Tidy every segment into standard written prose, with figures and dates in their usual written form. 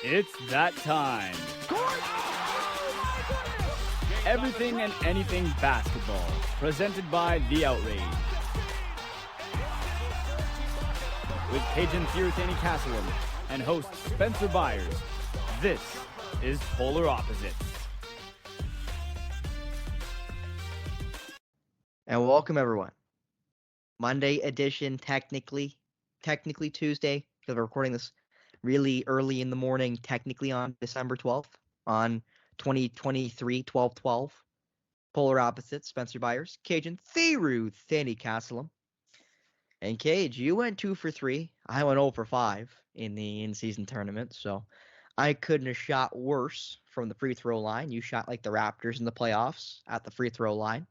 It's that time. Everything and anything basketball, presented by The Outrage. With Kajan Thiruthanikasalam and host Spencer Byers, this is Polar Opposites. And welcome everyone. Monday edition, technically Tuesday, because we're recording this really early in the morning, technically on December 12th, on 2023, 12/12. Polar Opposites, Spencer Byers, Kajan Thiruthanikasalam. And Cage, you went 2 for 3. I went 0 for 5 in the in-season tournament, so I couldn't have shot worse from the free throw line. You shot like the Raptors in the playoffs at the free throw line.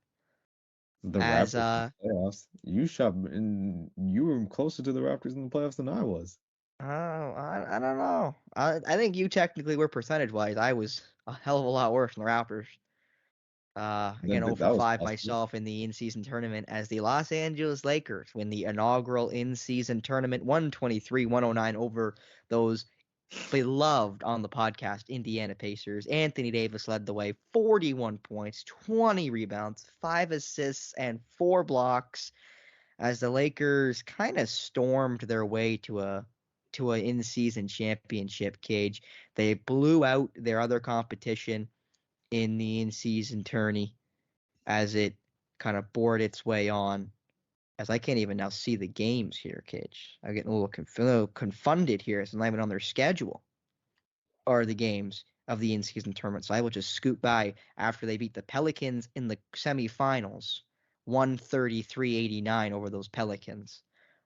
The As Raptors in the playoffs. You were closer to the Raptors in the playoffs than I was. I don't know. I think you technically were percentage-wise. I was a hell of a lot worse than the Raptors. Again, That 0 for was 5 possible. myself in the in-season tournament as the Los Angeles Lakers win the inaugural in-season tournament 123-109 over those beloved on the podcast Indiana Pacers. Anthony Davis led the way, 41 points, 20 rebounds, 5 assists, and 4 blocks as the Lakers kind of stormed their way to an in-season championship. Cage. They blew out their other competition in the in-season tourney as it kind of bored its way on. As I can't even now see the games here, Cage. I'm getting a little confounded here. It's not even on their schedule. Are the games of the in-season tournament. So I will just scoot by after they beat the Pelicans in the semifinals, 133-89 over those Pelicans,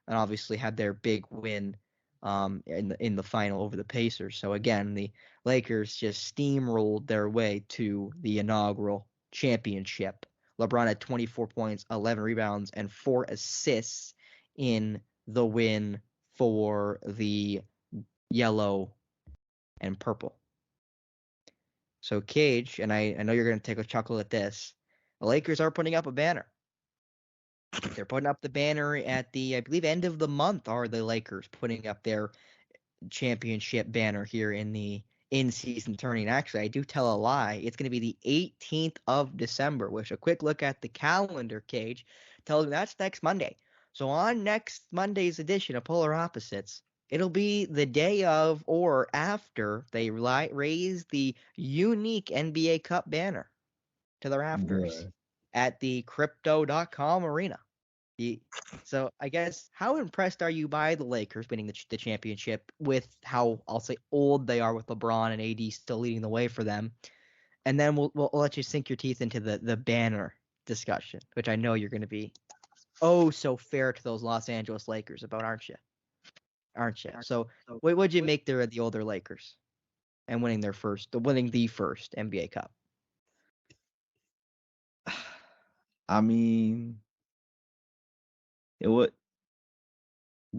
and obviously had their big win in the final over the Pacers. So again, the Lakers just steamrolled their way to the inaugural championship. LeBron had 24 points, 11 rebounds, and 4 assists in the win for the yellow and purple. So Cage, and I know you're going to take a chuckle at this, the Lakers are putting up a banner. They're putting up the banner at the, I believe, end of the month are the Lakers putting up their championship banner here in the in-season tourney. And actually, I do tell a lie. It's going to be the 18th of December, which a quick look at the calendar, Cage, tells me that's next Monday. So on next Monday's edition of Polar Opposites, it'll be the day of or after they raise the unique NBA Cup banner to the rafters at the Crypto.com arena. So I guess, how impressed are you by the Lakers winning the championship with how, I'll say, old they are with LeBron and AD still leading the way for them? And then we'll let you sink your teeth into the banner discussion, which I know you're going to be so fair to those Los Angeles Lakers about, aren't you? So what'd you make there of the older Lakers and winning the first NBA Cup? I mean, the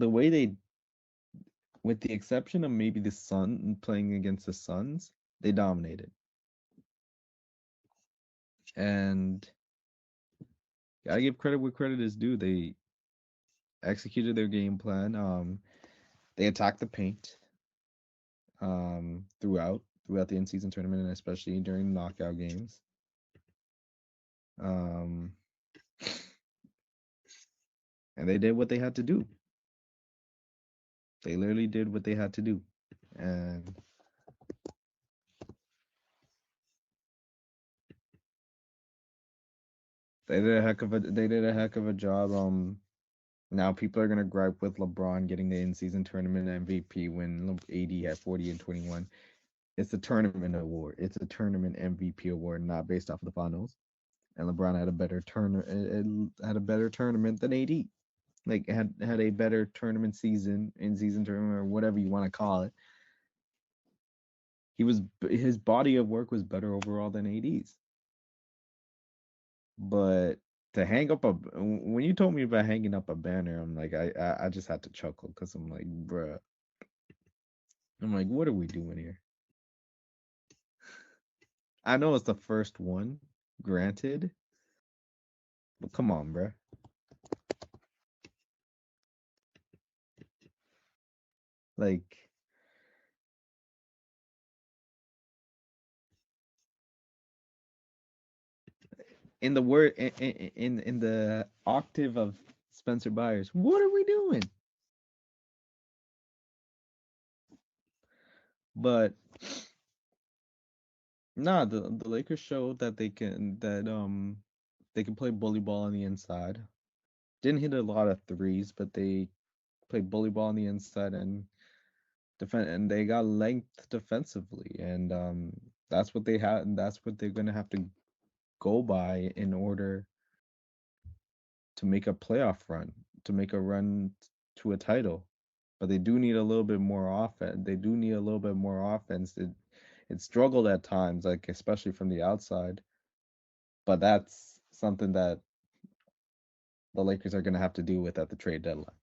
way they, with the exception of maybe the Sun playing against the Suns, they dominated. And gotta give credit where credit is due. They executed their game plan. They attacked the paint throughout the in-season tournament, and especially during knockout games. And they did what they had to do. They literally did what they had to do, and they did a heck of a job. Now people are gonna gripe with LeBron getting the in-season tournament MVP when AD had 40 and 21. It's a tournament award. It's a tournament MVP award, not based off of the finals. And LeBron had a better tournament than AD. Like had a better tournament season, in-season tournament, or whatever you want to call it. His body of work was better overall than AD's. But to hang up when you told me about hanging up a banner, I'm like, I just had to chuckle because I'm like, bruh. I'm like, what are we doing here? I know it's the first one, granted, but come on, bruh. Like, in the word in the octave of Spencer Byers, what are we doing? But nah, the Lakers showed that they can play bully ball on the inside. Didn't hit a lot of threes, but they played bully ball on the inside and defend, and they got length defensively, and that's what they had, and that's what they're gonna have to go by in order to make a playoff run, to make a run to a title. But they do need a little bit more offense. They do need a little bit more offense. It struggled at times, like especially from the outside. But that's something that the Lakers are gonna have to deal with at the trade deadline.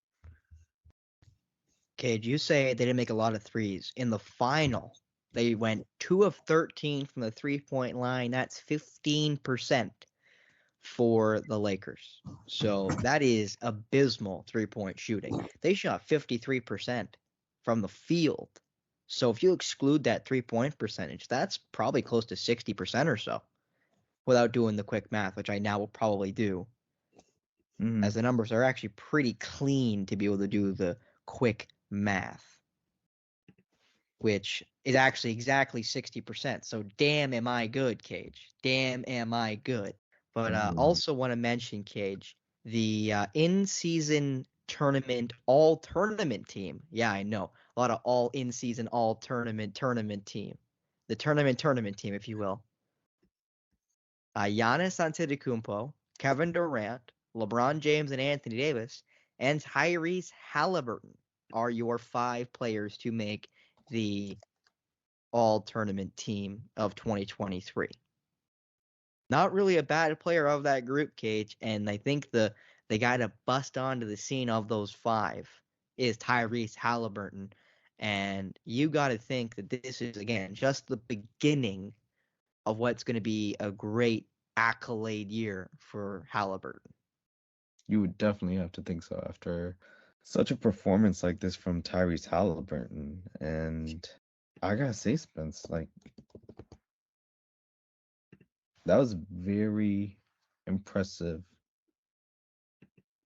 Cage, you say they didn't make a lot of threes. In the final, they went 2 of 13 from the 3-point line. That's 15% for the Lakers. So that is abysmal 3-point shooting. They shot 53% from the field. So if you exclude that 3-point percentage, that's probably close to 60% or so without doing the quick math, which I now will probably do, as the numbers are actually pretty clean to be able to do the quick math, which is actually exactly 60%. So damn am I good, Cage. Damn am I good. But also want to mention, Cage, the in-season tournament all-tournament team. Yeah, I know. A lot of all in-season all-tournament team. The tournament team, if you will. Giannis Antetokounmpo, Kevin Durant, LeBron James and Anthony Davis, and Tyrese Halliburton are your 5 players to make the all-tournament team of 2023. Not really a bad player of that group, Cage, and I think the guy to bust onto the scene of those 5 is Tyrese Halliburton. And you got to think that this is, again, just the beginning of what's going to be a great accolade year for Halliburton. You would definitely have to think so after such a performance like this from Tyrese Halliburton. And I gotta say, Spence, like that was very impressive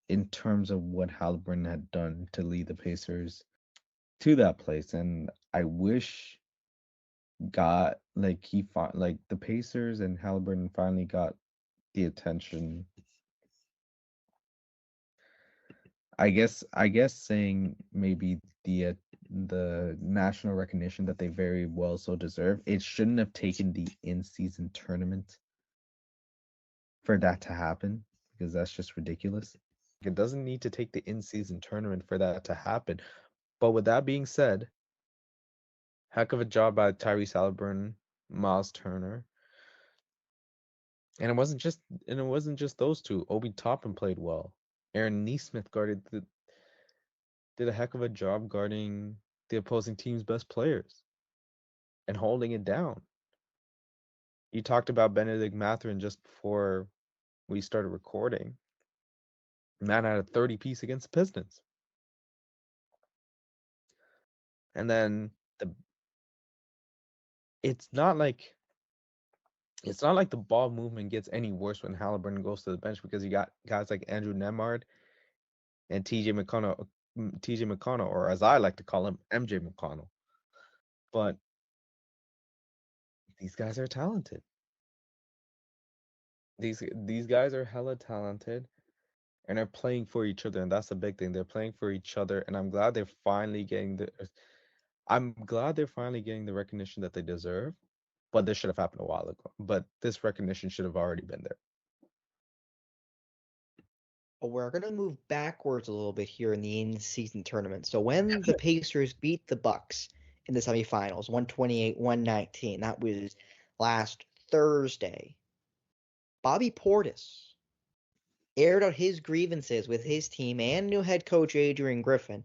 in terms of what Halliburton had done to lead the Pacers to that place. And I wish got like the Pacers and Halliburton finally got the attention. I guess saying maybe the national recognition that they very well so deserve. It shouldn't have taken the in-season tournament for that to happen, because that's just ridiculous. It doesn't need to take the in-season tournament for that to happen. But with that being said, heck of a job by Tyrese Halliburton, Miles Turner. And it wasn't just those two. Obi Toppin played well. Aaron Nesmith did a heck of a job guarding the opposing team's best players and holding it down. You talked about Benedict Mathurin just before we started recording. Man had a 30-piece against the Pistons. And then it's not like the ball movement gets any worse when Halliburton goes to the bench, because you got guys like Andrew Nemard and TJ McConnell, or as I like to call him, MJ McConnell. But these guys are talented. These guys are hella talented and are playing for each other, and that's the big thing. They're playing for each other, and I'm glad they're finally getting the recognition that they deserve. But this should have happened a while ago. But this recognition should have already been there. We're going to move backwards a little bit here in the in-season tournament. So when the Pacers beat the Bucks in the semifinals, 128-119, that was last Thursday, Bobby Portis aired out his grievances with his team and new head coach Adrian Griffin,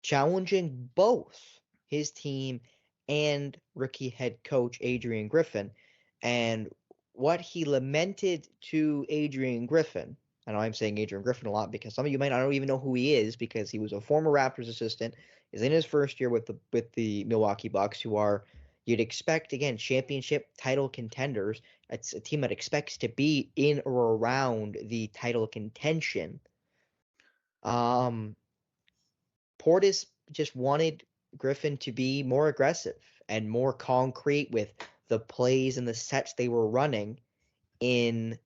challenging both his team and rookie head coach Adrian Griffin. And what he lamented to Adrian Griffin, I know I'm saying Adrian Griffin a lot because some of you might not even know who he is, because he was a former Raptors assistant, is in his first year with the Milwaukee Bucks, who are, You'd expect, again, championship title contenders. It's a team that expects to be in or around the title contention. Portis just wanted Griffin to be more aggressive and more concrete with the plays and the sets they were running in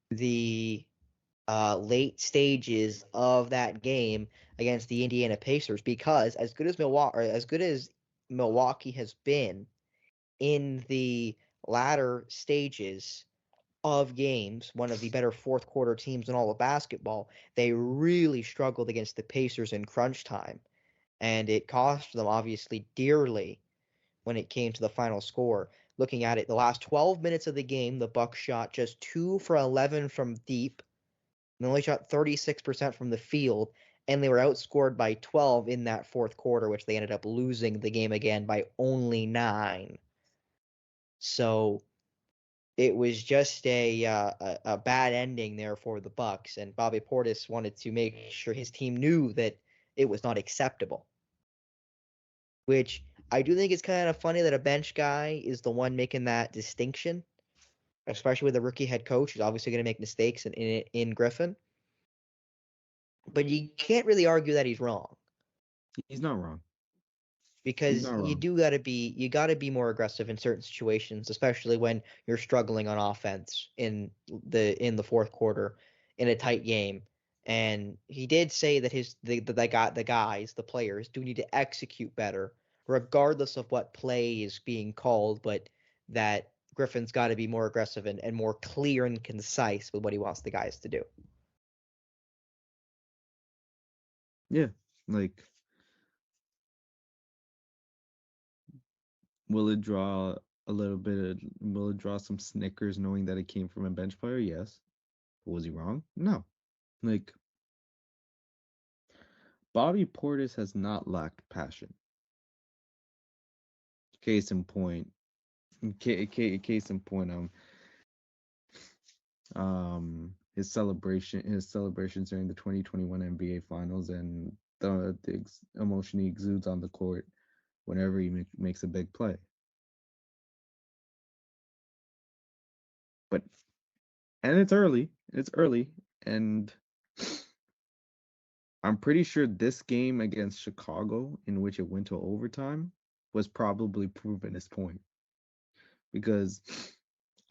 the late stages of that game against the Indiana Pacers, because as good as Milwaukee has been in the latter stages of games, one of the better fourth quarter teams in all of basketball, they really struggled against the Pacers in crunch time, and it cost them obviously dearly when it came to the final score. Looking at it, the last 12 minutes of the game, the Bucks shot just 2 for 11 from deep, and only shot 36% from the field, and they were outscored by 12 in that fourth quarter, which they ended up losing the game again by only 9. So it was just a bad ending there for the Bucks, and Bobby Portis wanted to make sure his team knew that it was not acceptable. Which I do think is kind of funny that a bench guy is the one making that distinction, especially with a rookie head coach who's obviously going to make mistakes in Griffin. But you can't really argue that he's wrong, He's not wrong. because not wrong. you gotta be more aggressive in certain situations, especially when you're struggling on offense in the fourth quarter in a tight game. And he did say that the players do need to execute better, regardless of what play is being called, but that Griffin's got to be more aggressive and more clear and concise with what he wants the guys to do. Yeah, like, will it draw will it draw some snickers knowing that it came from a bench player? Yes. Was he wrong? No. Like, Bobby Portis has not lacked passion. Case in point, case in point, his celebrations during the 2021 NBA Finals, and the emotion he exudes on the court whenever he makes a big play. But it's early, and I'm pretty sure this game against Chicago, in which it went to overtime, was probably proving his point, because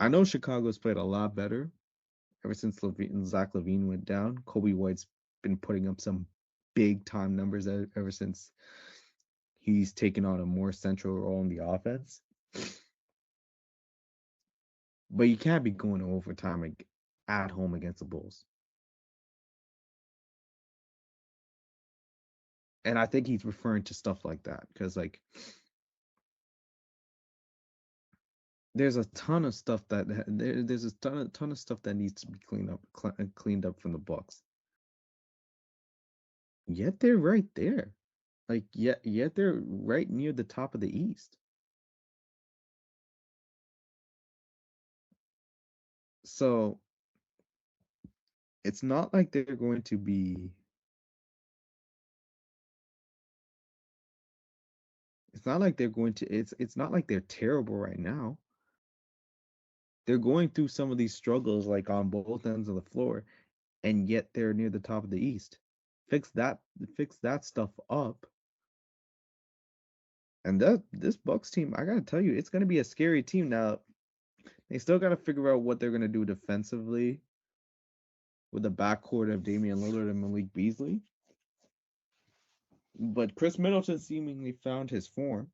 I know Chicago's played a lot better ever since Zach LaVine went down. Kobe White's been putting up some big time numbers ever since he's taken on a more central role in the offense. But you can't be going to overtime at home against the Bulls. And I think he's referring to stuff like that, because, like, there's a ton of stuff there's a ton of stuff that needs to be cleaned up from the Bucks. Yet they're right there. Like, yet they're right near the top of the East. So it's not like they're going to be it's not like they're terrible right now. They're going through some of these struggles, like, on both ends of the floor, and yet they're near the top of the East. Fix that stuff up. And this Bucks team, I gotta tell you, it's gonna be a scary team. Now, they still gotta figure out what they're gonna do defensively with the backcourt of Damian Lillard and Malik Beasley. But Chris Middleton seemingly found his form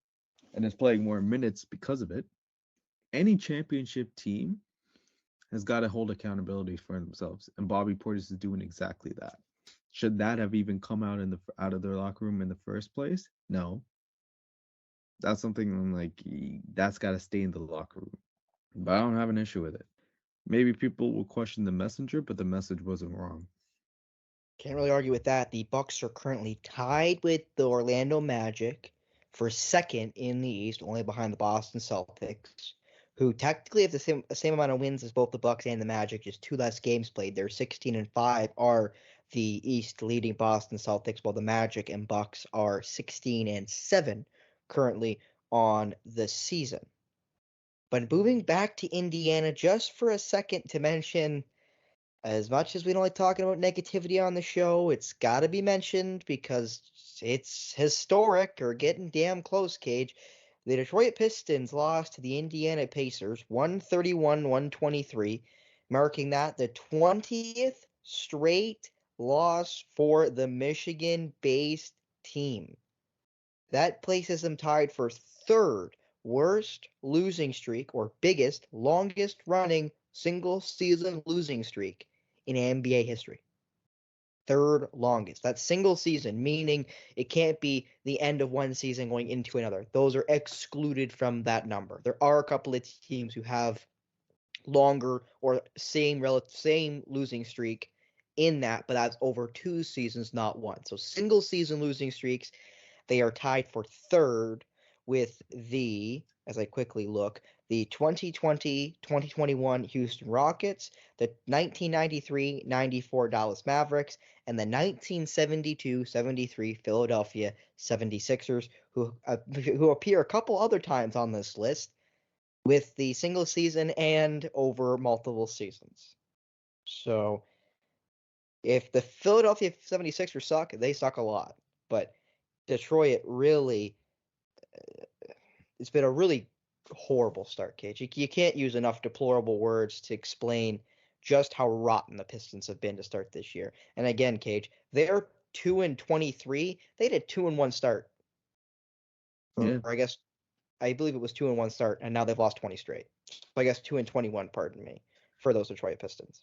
and is playing more minutes because of it. Any championship team has got to hold accountability for themselves, and Bobby Portis is doing exactly that. Should that have even come out out of their locker room in the first place? No. That's something I'm like, that's got to stay in the locker room. But I don't have an issue with it. Maybe people will question the messenger, but the message wasn't wrong. Can't really argue with that. The Bucks are currently tied with the Orlando Magic for second in the East, only behind the Boston Celtics, who technically have the same amount of wins as both the Bucks and the Magic, just 2 less games played. They're 16-5 are the East leading Boston Celtics, while the Magic and Bucks are 16-7 currently on the season. But moving back to Indiana just for a second to mention, as much as we don't like talking about negativity on the show, it's got to be mentioned because it's historic or getting damn close, Cage. The Detroit Pistons lost to the Indiana Pacers 131-123, marking that the 20th straight loss for the Michigan-based team. That places them tied for third worst losing streak or biggest, longest running single season losing streak in NBA history. Third longest. That's single season, meaning it can't be the end of one season going into another. Those are excluded from that number. There are a couple of teams who have longer or same losing streak in that, but that's over 2 seasons, not one. So single season losing streaks, they are tied for third with as I quickly look, the 2020-2021 Houston Rockets, the 1993-94 Dallas Mavericks, and the 1972-73 Philadelphia 76ers, who appear a couple other times on this list with the single season and over multiple seasons. So if the Philadelphia 76ers suck, they suck a lot. But Detroit really, it's been a really horrible start, Cage. You can't use enough deplorable words to explain just how rotten the Pistons have been to start this year. And again, Cage, they're 2-23. They had a 2-1 start. Yeah. Or I believe it was 2-1 start, and now they've lost 20 straight. So I guess 2-21, pardon me, for those Detroit Pistons.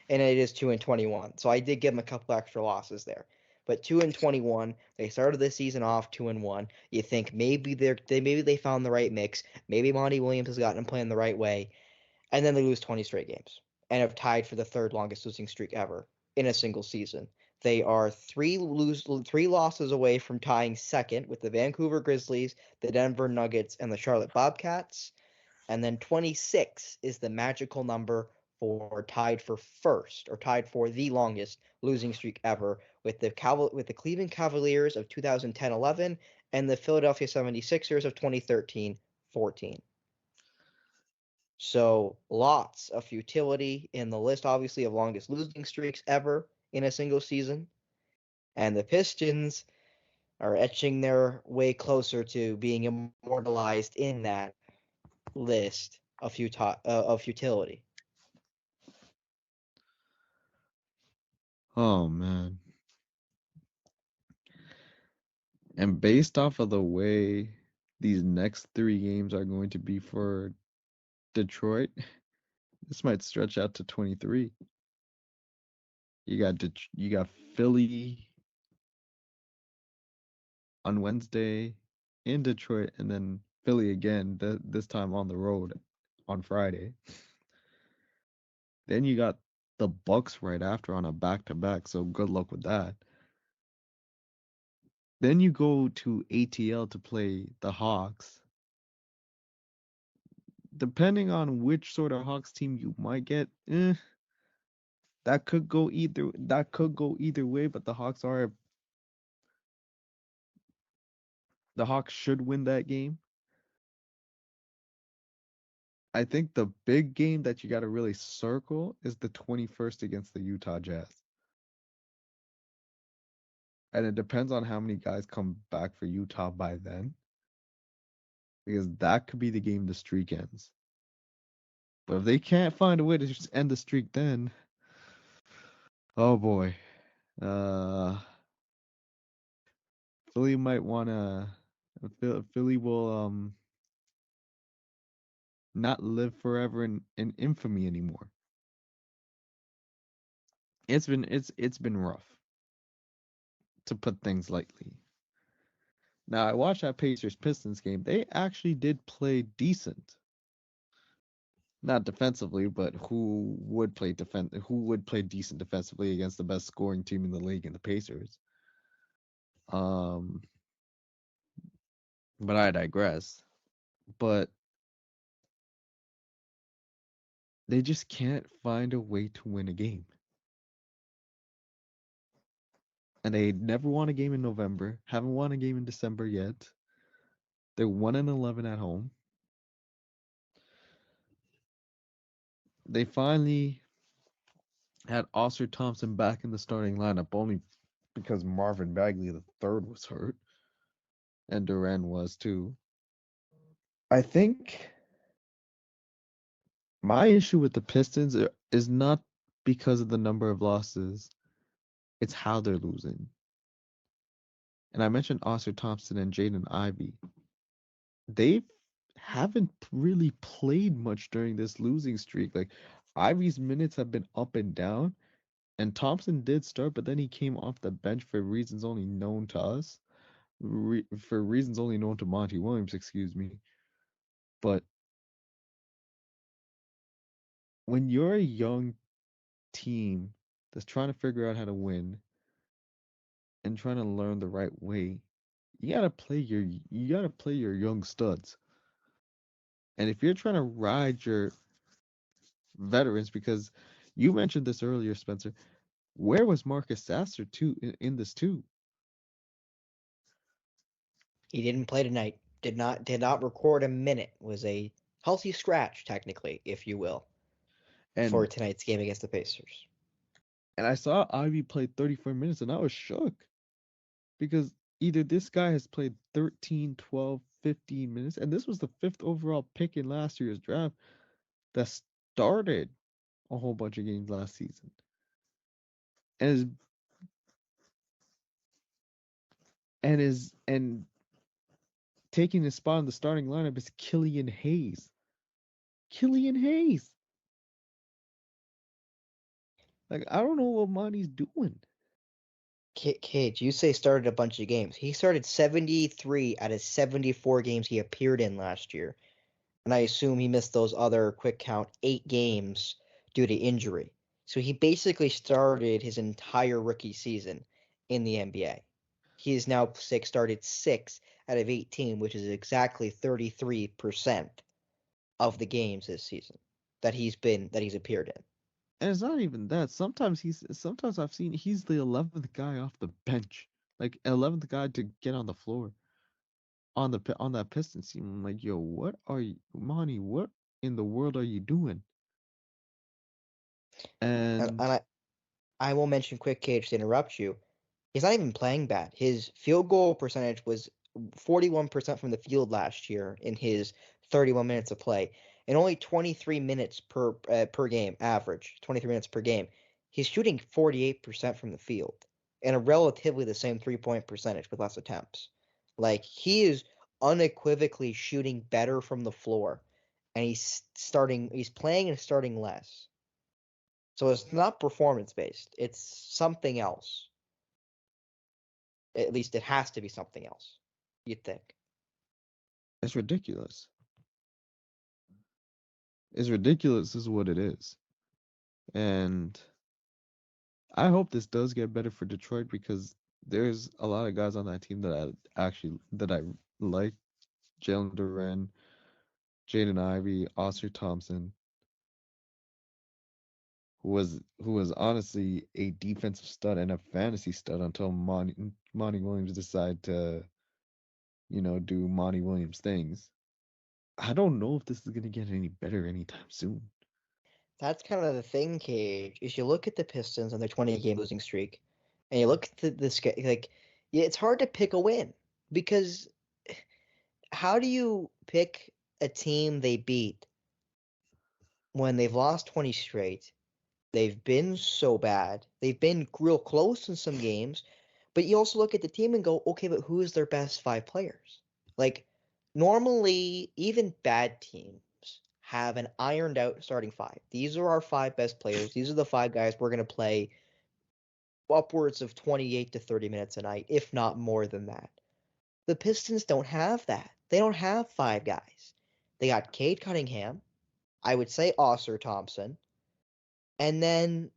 And it is 2-21. So I did give them a couple extra losses there. But 2-21, they started the season off 2-1. You think maybe they found the right mix. Maybe Monty Williams has gotten them playing the right way, and then they lose 20 straight games and have tied for the third longest losing streak ever in a single season. They are three losses away from tying second with the Vancouver Grizzlies, the Denver Nuggets, and the Charlotte Bobcats. And then 26 is the magical number for tied for first, or tied for the longest losing streak ever, with the Cleveland Cavaliers of 2010-11 and the Philadelphia 76ers of 2013-14. So lots of futility in the list, obviously, of longest losing streaks ever in a single season. And the Pistons are etching their way closer to being immortalized in that list of futility. Oh man. And based off of the way these next 3 games are going to be for Detroit, this might stretch out to 23. You got Philly on Wednesday in Detroit, and then Philly again, this time on the road on Friday. Then you got the Bucks right after on a back-to-back, so good luck with that. Then you go to ATL to play the Hawks. Depending on which sort of Hawks team you might get, that could go either way, but the Hawks should win that game. I think the big game that you got to really circle is the 21st against the Utah Jazz. And it depends on how many guys come back for Utah by then, because that could be the game the streak ends. But if they can't find a way to just end the streak then, oh boy. Philly might wanna Philly will not live forever in infamy anymore. It's been rough, to put things lightly. Now I watched that Pacers Pistons game. They actually did play decent. Not defensively, but who would play decent defensively against the best scoring team in the league in the Pacers? But I digress. But they just can't find a way to win a game. and they never won a game in November. Haven't won a game in December yet. They're 1-11 at home. They finally had Oscar Thompson back in the starting lineup only because Marvin Bagley the third was hurt, and Duran was too. I think my issue with the Pistons is not because of the number of losses, it's how they're losing. And I mentioned Oscar Thompson and Jaden Ivey. They haven't really played much during this losing streak. Like Ivey's minutes have been up and down, and Thompson did start, but then he came off the bench for reasons only known to us, for reasons only known to Monty Williams, excuse me. But when you're a young team that's trying to figure out how to win and trying to learn the right way, you gotta play your young studs. And if you're trying to ride your veterans, because you mentioned this earlier, Spencer, where was Marcus Sasser too in this too? He didn't play tonight. Did not record a minute. Was a healthy scratch, technically, if you will, for And tonight's game against the Pacers. and I saw Ivy play 34 minutes and I was shook because either this guy has played 13, 12, 15 minutes, and this was the fifth overall pick in last year's draft that started a whole bunch of games last season. And is and taking his spot in the starting lineup is Killian Hayes. Killian Hayes. Like I don't know what Monty's doing. Cage, you say started a bunch of games. He started 73 out of 74 games he appeared in last year. And I assume he missed those other quick count 8 games due to injury. So he basically started his entire rookie season in the NBA. He is now started 6 out of 18, which is exactly 33% of the games this season that he's appeared in. And it's not even that. Sometimes I've seen he's the 11th guy off the bench, like 11th guy to get on the floor on that Pistons team. I'm like, yo, what are you, Monty? What in the world are you doing? And And I will mention quick, Cage, to interrupt you. He's not even playing bad. His field goal percentage was 41% from the field last year in his 31 minutes of play, and only 23 minutes per game average. 23 minutes per game. He's shooting 48% from the field, and a relatively the same 3-point percentage with less attempts. Like he is unequivocally shooting better from the floor, and He's playing and starting less. So it's not performance based. It's something else. At least it has to be something else. You'd think. it's ridiculous. It's ridiculous is what it is. And I hope this does get better for Detroit because there's a lot of guys on that team that I like. Jalen Duran, Jaden Ivey, Oscar Thompson, who was honestly a defensive stud and a fantasy stud until Monty Williams decided to, do Monty Williams things. I don't know if this is gonna get any better anytime soon. That's kind of the thing, Cage. Is you look at the Pistons and their 20-game losing streak, and you look at it's hard to pick a win because how do you pick a team they beat when they've lost 20 straight? They've been so bad. They've been real close in some games, but you also look at the team and go, okay, but who is their best 5 players? Like, normally, even bad teams have an ironed out starting 5. These are our 5 best players. These are the 5 guys we're going to play upwards of 28 to 30 minutes a night, if not more than that. The Pistons don't have that. They don't have 5 guys. They got Cade Cunningham, I would say Oscar Thompson, and then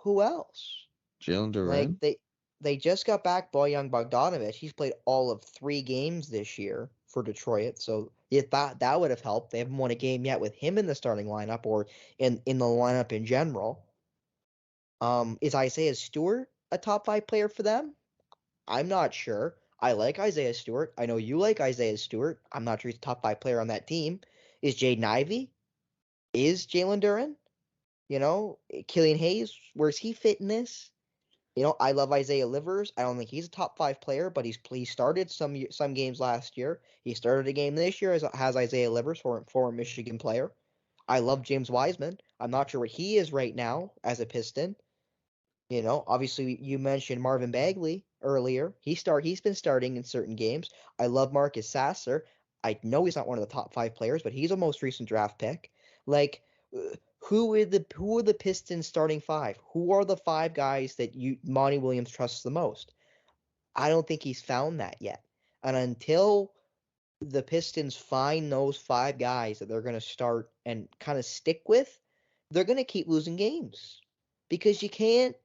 who else? Jalen Like Duran, they just got back Bojan Bogdanovic. He's played all of 3 games this year for Detroit, so if that would have helped. They haven't won a game yet with him in the starting lineup or in the lineup in general. Is Isaiah Stewart a top 5 player for them? I'm not sure. I like Isaiah Stewart. I know you like Isaiah Stewart. I'm not sure he's a top 5 player on that team. Is Jaden Ivey? Is Jalen Duren? Killian Hayes, where's he fit in this? I love Isaiah Livers. I don't think he's a top 5 player, but he started some games last year. He started a game this year, has Isaiah Livers, former Michigan player. I love James Wiseman. I'm not sure what he is right now as a Piston. Obviously you mentioned Marvin Bagley earlier. He's been starting in certain games. I love Marcus Sasser. I know he's not one of the top 5 players, but he's a most recent draft pick. Like, who are the Pistons starting 5? Who are the 5 guys that Monty Williams trusts the most? I don't think he's found that yet. And until the Pistons find those 5 guys that they're going to start and kind of stick with, they're going to keep losing games. Because you can't,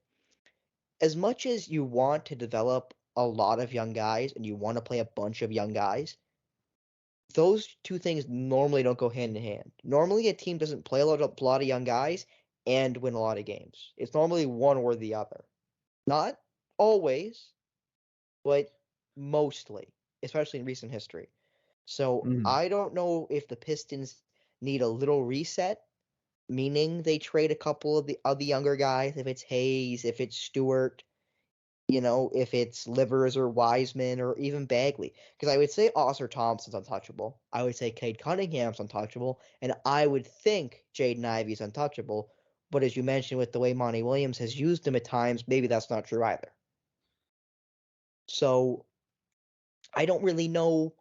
as much as you want to develop a lot of young guys and you want to play a bunch of young guys, those two things normally don't go hand in hand. Normally, a team doesn't play a lot of young guys and win a lot of games. It's normally one or the other. Not always, but mostly, especially in recent history. So I don't know if the Pistons need a little reset, meaning they trade a couple of the younger guys, if it's Hayes, if it's Stewart, if it's Livers or Wiseman or even Bagley. Because I would say Oscar Thompson's untouchable. I would say Cade Cunningham's untouchable. And I would think Jaden Ivey's untouchable. But as you mentioned, with the way Monty Williams has used him at times, maybe that's not true either. So I don't really know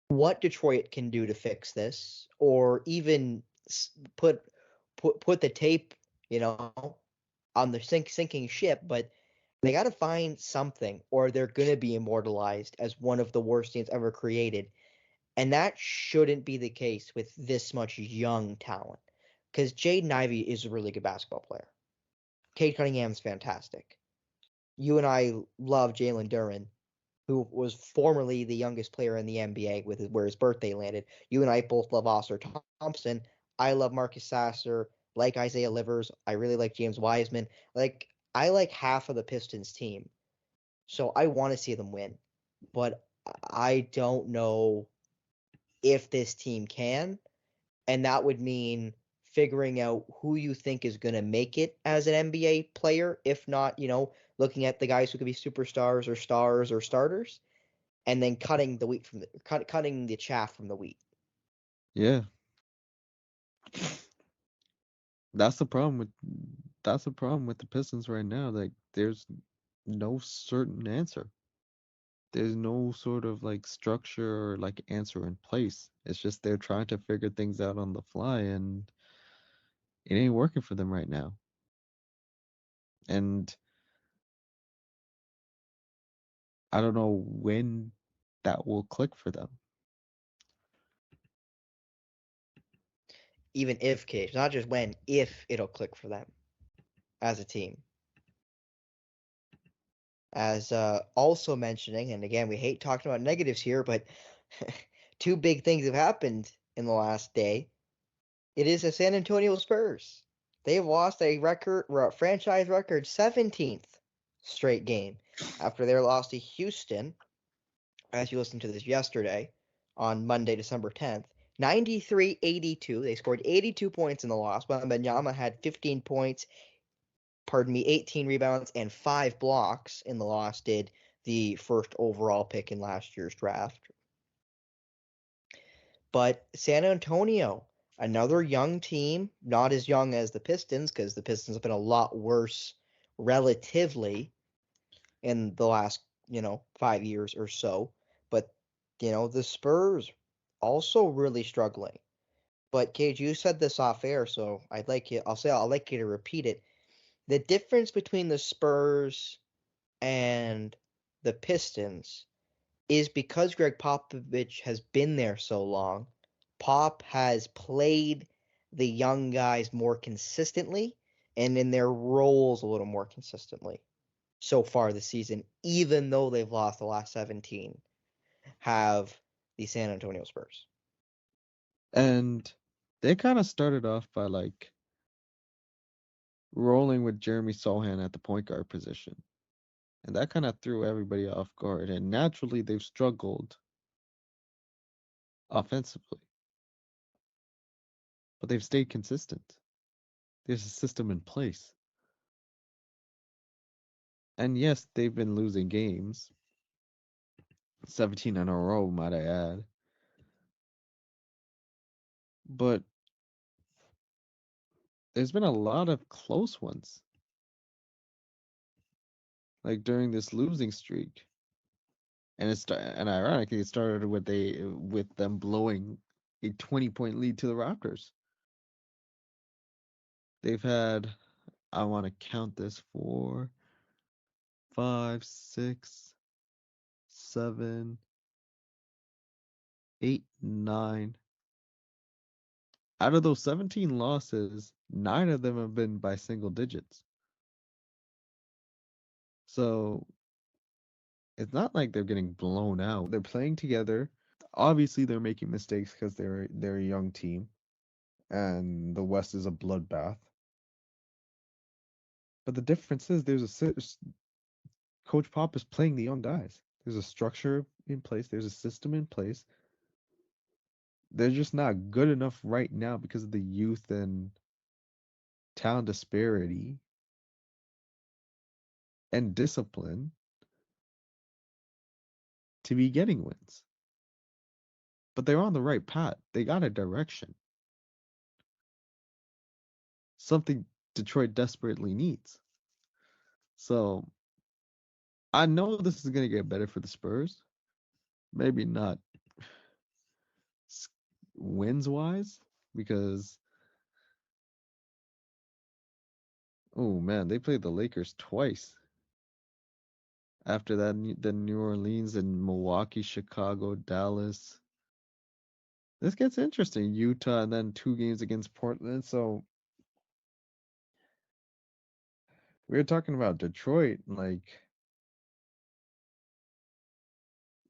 what Detroit can do to fix this, or even put the tape, on the sinking ship. But they got to find something, or they're going to be immortalized as one of the worst teams ever created. And that shouldn't be the case with this much young talent. Because Jaden Ivey is a really good basketball player. Cade Cunningham's fantastic. You and I love Jalen Duren, who was formerly the youngest player in the NBA where his birthday landed. You and I both love Oscar Thompson. I love Marcus Sasser, like Isaiah Livers. I really like James Wiseman. I like half of the Pistons team. So I want to see them win. But I don't know if this team can. And that would mean figuring out who you think is going to make it as an NBA player. If not, looking at the guys who could be superstars or stars or starters, and then cutting the wheat cutting the chaff from the wheat. Yeah. That's the problem with the Pistons right now. Like, there's no certain answer. There's no sort of like structure or like answer in place. It's just they're trying to figure things out on the fly, and it ain't working for them right now. And I don't know when that will click for them. Even if, Cage, not just when, if it'll click for them as a team. As also mentioning, and again, we hate talking about negatives here, but 2 big things have happened in the last day. It is the San Antonio Spurs. They've lost a franchise record 17th straight game after their loss to Houston, as you listened to this yesterday, on Monday, December 10th. 93-82. They scored 82 points in the loss. Wembanyama had 15 points, 18 rebounds, and 5 blocks in the loss, did the first overall pick in last year's draft. But San Antonio, another young team, not as young as the Pistons, because the Pistons have been a lot worse relatively in the last, 5 years or so. But, the Spurs also really struggling. But Cage, you said this off air, so I'd like you to repeat it. The difference between the Spurs and the Pistons is because Greg Popovich has been there so long. Pop has played the young guys more consistently and in their roles a little more consistently so far this season, even though they've lost the last 17, have the San Antonio Spurs. And they kind of started off by like rolling with Jeremy Sohan at the point guard position. And that kind of threw everybody off guard. And naturally, they've struggled offensively, but they've stayed consistent. There's a system in place. And yes, they've been losing games, 17 in a row, might I add. But there's been a lot of close ones, like during this losing streak. And ironically, it started with them blowing a 20-point lead to the Raptors. They've had, I want to count this, 4, 5, 6, 7, 8, 9. Out of those 17 losses, 9 of them have been by single digits. So it's not like they're getting blown out. They're playing together. Obviously, they're making mistakes because they're a young team, and the West is a bloodbath. But the difference is Coach Pop is playing the young guys. There's a structure in place. There's a system in place. They're just not good enough right now because of the youth and talent disparity and discipline to be getting wins. But they're on the right path. They got a direction. Something Detroit desperately needs. So I know this is going to get better for the Spurs. Maybe not wins wise, because oh man, they played the Lakers twice. After that, the New Orleans and Milwaukee, Chicago, Dallas. This gets interesting. Utah, and then 2 games against Portland. So we were talking about Detroit, like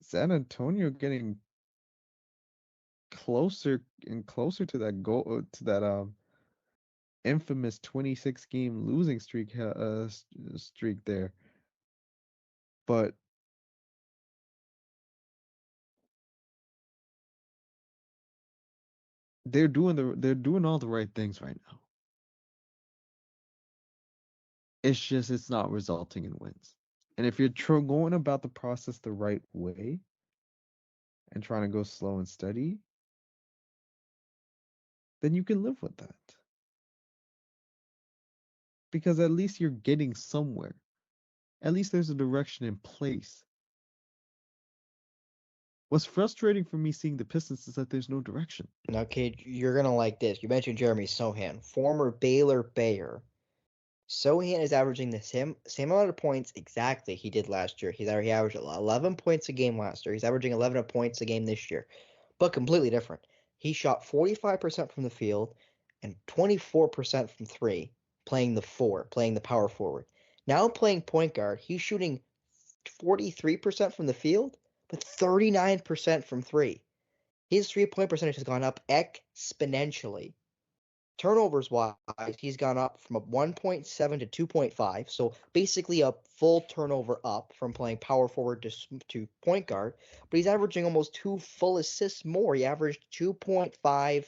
San Antonio getting closer and closer to that goal, to that infamous 26 game losing streak there. But they're doing all the right things right now. It's just it's not resulting in wins. And if you're going about the process the right way and trying to go slow and steady, then you can live with that. Because at least you're getting somewhere. At least there's a direction in place. What's frustrating for me seeing the Pistons is that there's no direction. Now, kid, you're gonna like this. You mentioned Jeremy Sohan, former Baylor Bayer. Sohan is averaging the same amount of points exactly he did last year. He averaged 11 points a game last year. He's averaging 11 points a game this year, but completely different. He shot 45% from the field and 24% from three, playing the power forward. Now playing point guard, he's shooting 43% from the field, but 39% from three. His 3-point percentage has gone up exponentially. Turnovers wise, he's gone up from a 1.7 to 2.5, so basically a full turnover up from playing power forward to point guard. But he's averaging almost 2 full assists more. He averaged 2.5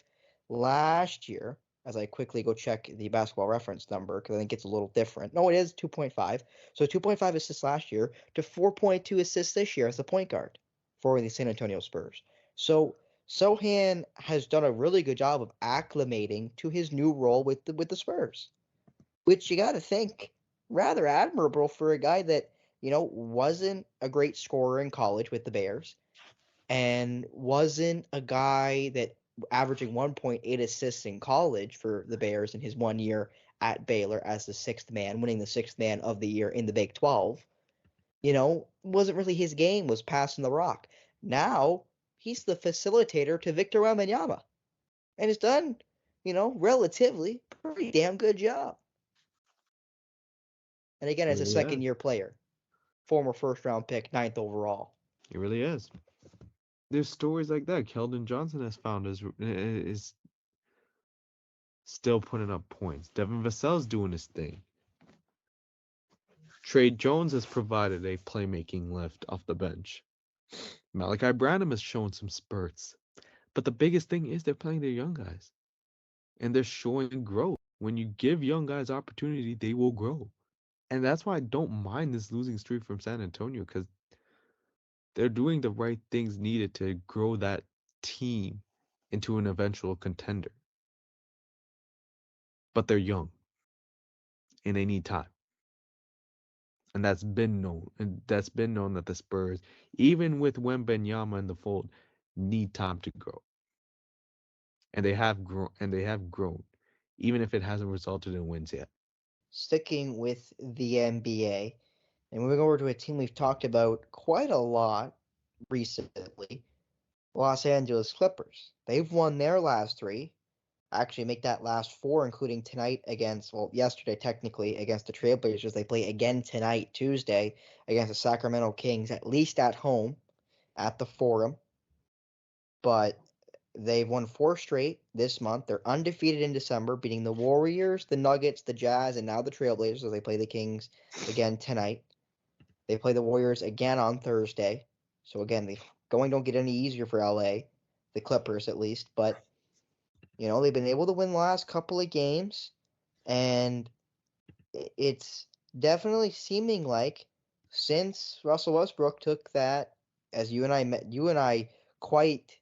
last year. As I quickly go check the basketball reference number, because I think it's a little different. No, it is 2.5. So 2.5 assists last year to 4.2 assists this year as the point guard for the San Antonio Spurs. So Sohan has done a really good job of acclimating to his new role with the Spurs, which you got to think rather admirable for a guy that wasn't a great scorer in college with the Bears, and wasn't a guy that averaging 1.8 assists in college for the Bears in his 1 year at Baylor as the 6th man, winning the 6th man of the year in the Big 12. Wasn't really his game, was passing the rock. Now he's the facilitator to Victor Wembanyama, and has done, relatively pretty damn good job. And again, as a Really is. second-year player, former first-round pick, 9th overall. It really is. There's stories like that. Keldon Johnson has found is still putting up points. Devin Vassell's doing his thing. Trey Jones has provided a playmaking lift off the bench. Malachi Branham has shown some spurts. But the biggest thing is they're playing their young guys. And they're showing growth. When you give young guys opportunity, they will grow. And that's why I don't mind this losing streak from San Antonio, because they're doing the right things needed to grow that team into an eventual contender. But they're young. And they need time. And that's been known. And that's been known that the Spurs, even with Wembanyama in the fold, need time to grow. And they have grown, even if it hasn't resulted in wins yet. Sticking with the NBA and moving over to a team we've talked about quite a lot recently, Los Angeles Clippers. They've won their last 3. Actually, make that last 4, including tonight yesterday technically against the Trailblazers. They play again tonight, Tuesday, against the Sacramento Kings, at least at home at the Forum. But they've won 4 straight this month. They're undefeated in December, beating the Warriors, the Nuggets, the Jazz, and now the Trailblazers as they play the Kings again tonight. They play the Warriors again on Thursday. So again, the going don't get any easier for LA, the Clippers at least. But, they've been able to win the last couple of games. And it's definitely seeming like since Russell Westbrook took that, as you and I quite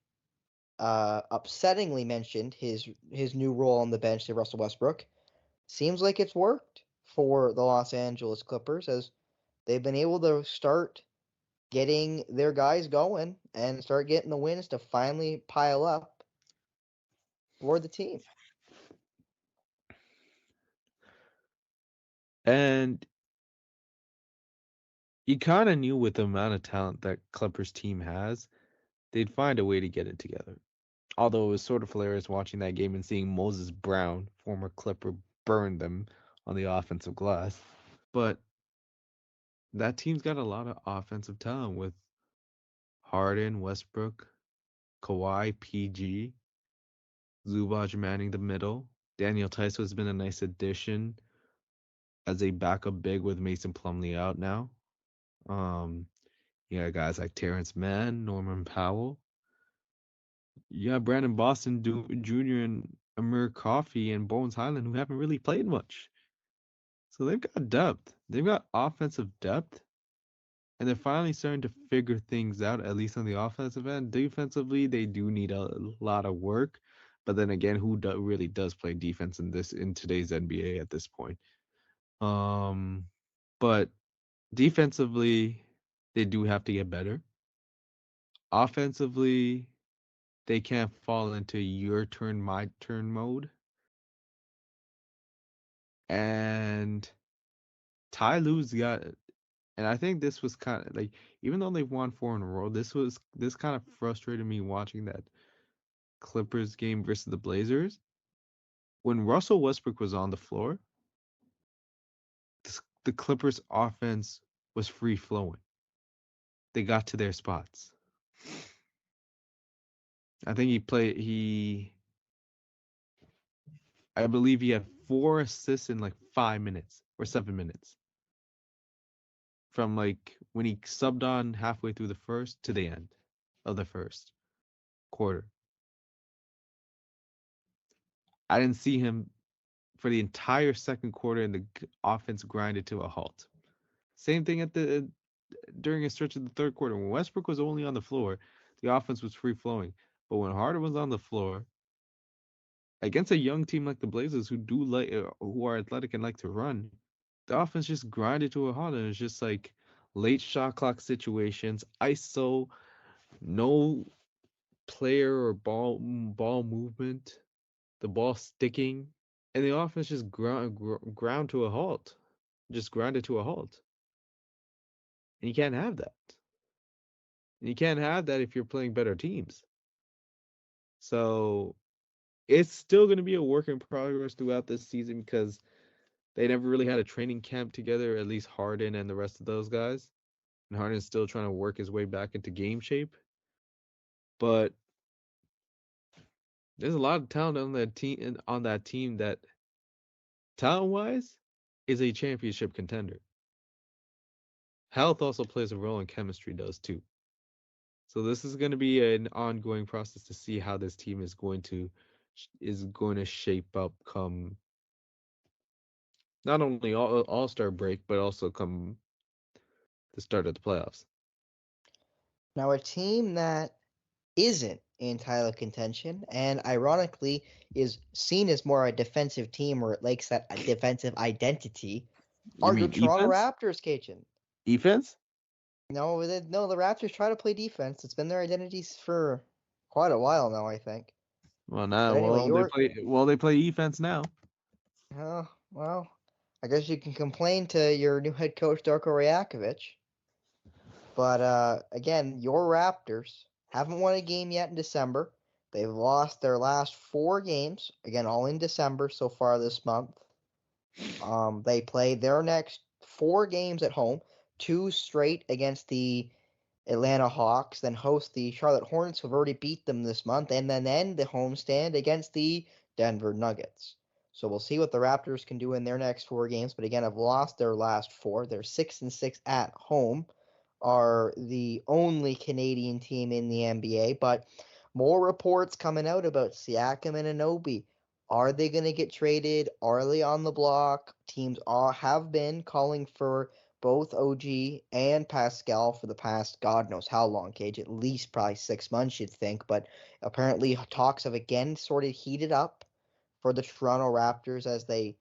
upsettingly mentioned his new role on the bench to Russell Westbrook, seems like it's worked for the Los Angeles Clippers as they've been able to start getting their guys going and start getting the wins to finally pile up for the team. And you kind of knew with the amount of talent that Clippers team has, they'd find a way to get it together. Although it was sort of hilarious watching that game and seeing Moses Brown, former Clipper, burn them on the offensive glass. But that team's got a lot of offensive talent with Harden, Westbrook, Kawhi, PG, Zubac manning the middle. Daniel Tice has been a nice addition as a backup big with Mason Plumlee out now. You got guys like Terrence Mann, Norman Powell. You got Brandon Boston Jr. and Amir Coffey and Bones Highland who haven't really played much. So they've got depth. They've got offensive depth. And they're finally starting to figure things out, at least on the offensive end. Defensively, they do need a lot of work. But then again, who really does play defense in today's NBA at this point? But defensively, they do have to get better. Offensively, they can't fall into your turn, my turn mode. And Ty Lue's got, and I think this was kind of like, even though they've won 4 in a row, this kind of frustrated me watching that Clippers game versus the Blazers. When Russell Westbrook was on the floor, the Clippers offense was free flowing. They got to their spots. I think I believe he had 4 assists in like 5 minutes or 7 minutes. From like when he subbed on halfway through the first to the end of the first quarter. I didn't see him for the entire second quarter, and the offense grinded to a halt. Same thing during a stretch of the third quarter. When Westbrook was only on the floor, the offense was free flowing. But when Harden was on the floor, against a young team like the Blazers who are athletic and like to run, the offense just grinded to a halt, and it's just like late shot clock situations, ISO, no player or ball movement, the ball sticking, and the offense just ground to a halt, just grinded to a halt. And you can't have that. And you can't have that if you're playing better teams. So it's still going to be a work in progress throughout this season because they never really had a training camp together, at least Harden and the rest of those guys. And Harden's still trying to work his way back into game shape. But There's a lot of talent on that team that talent-wise is a championship contender. Health also plays a role and chemistry does too. So this is going to be an ongoing process to see how this team is going to shape up come not only All-Star break but also come the start of the playoffs. Now, a team that isn't in title contention and ironically is seen as more a defensive team or it lacks that defensive identity You are your mean Toronto defense? Raptors, Cajun. Defense? No, the Raptors try to play defense. It's been their identities for quite a while now, I think. Well, now, But anyway, they play defense now. well, I guess you can complain to your new head coach Darko Rajakovic. But again, your Raptors haven't won a game yet in December. They've lost their last 4 games, again, all in December so far this month. They play their next 4 games at home, 2 straight against the Atlanta Hawks, then host the Charlotte Hornets, who've already beat them this month, and then end the homestand against the Denver Nuggets. So we'll see what the Raptors can do in their next 4 games. But again, have lost their last 4. They're 6-6 at home. Are the only Canadian team in the NBA. But more reports coming out about Siakam and Anunoby. Are they going to get traded? Are they on the block? Teams have been calling for both OG and Pascal for the past God knows how long, Cage. At least probably 6 months, you'd think. But apparently talks have again sort of heated up for the Toronto Raptors as they,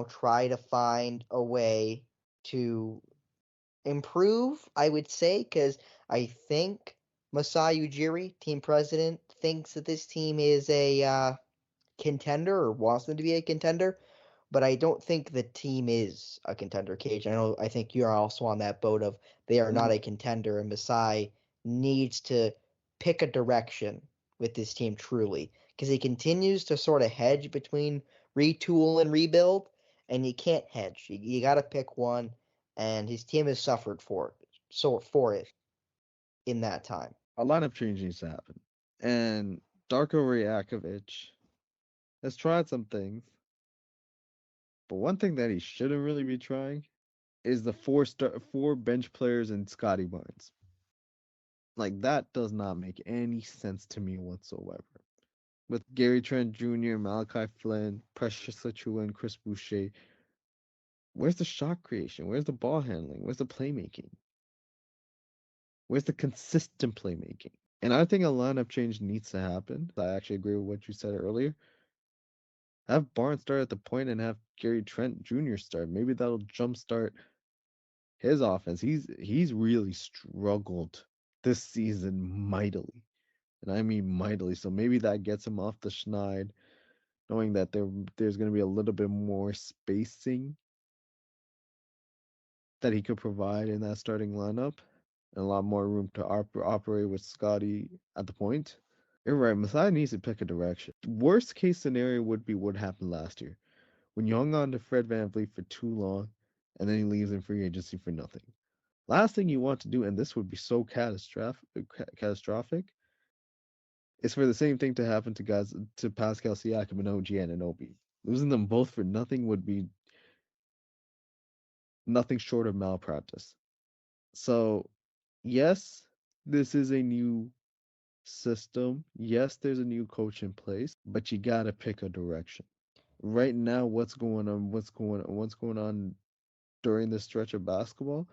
try to find a way to improve, I would say, because I think Masai Ujiri, team president, thinks that this team is a contender or wants them to be a contender, but I don't think the team is a contender, Cage. I think you're also on that boat of they are not a contender, and Masai needs to pick a direction with this team truly, because he continues to sort of hedge between retool and rebuild, and you can't hedge. You got to pick one, and his team has suffered for it in that time. A lineup change needs to happen. And Darko Rajakovic has tried some things, but one thing that he shouldn't really be trying is the four bench players and Scotty Barnes. Like, that does not make any sense to me whatsoever. With Gary Trent Jr., Malachi Flynn, Precious Achua, and Chris Boucher, where's the shot creation? Where's the ball handling? Where's the playmaking? Where's the consistent playmaking? And I think a lineup change needs to happen. I actually agree with what you said earlier. Have Barnes start at the point and have Gary Trent Jr. start. Maybe that'll jumpstart his offense. He's really struggled this season mightily. And I mean mightily. So maybe that gets him off the schneid, knowing that there's going to be a little bit more spacing that he could provide in that starting lineup, and a lot more room to operate with Scotty at the point. You're right, Masai needs to pick a direction. Worst case scenario would be what happened last year, when you hung on to Fred VanVleet for too long, and then he leaves in free agency for nothing. Last thing you want to do, and this would be so catastrophic, is for the same thing to happen to Pascal Siakam and OG Anunoby. Losing them both for nothing would be nothing short of malpractice. So, yes, this is a new system. Yes, there's a new coach in place, but you gotta pick a direction. Right now, what's going on during this stretch of basketball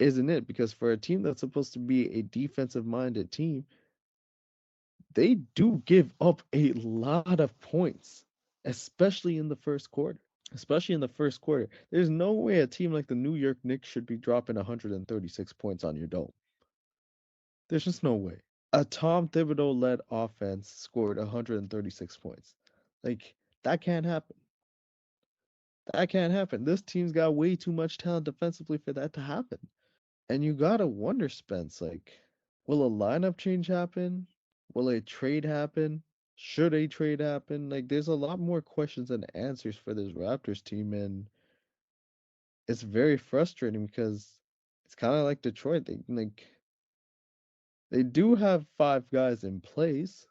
isn't it? Because for a team that's supposed to be a defensive-minded team, they do give up a lot of points, especially in the first quarter. There's no way a team like the New York Knicks should be dropping 136 points on your dome. There's just no way. A Tom Thibodeau-led offense scored 136 points. Like, that can't happen. This team's got way too much talent defensively for that to happen. And you gotta wonder, Spence, like, will a lineup change happen? Will a trade happen? Should a trade happen? Like, there's a lot more questions than answers for this Raptors team, and it's very frustrating because it's kind of like Detroit. They do have 5 guys in place,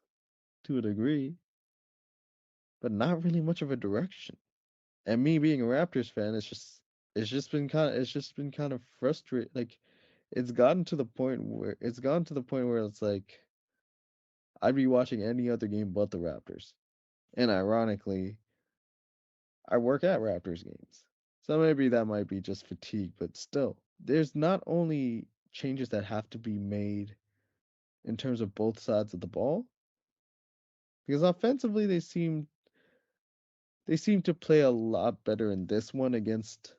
to a degree, but not really much of a direction. And me being a Raptors fan, it's just been kind of frustrating. Like it's gotten to the point where it's like I'd be watching any other game but the Raptors. And ironically, I work at Raptors games. So maybe that might be just fatigue, but still, there's not only changes that have to be made in terms of both sides of the ball, because offensively they seem to play a lot better in this one against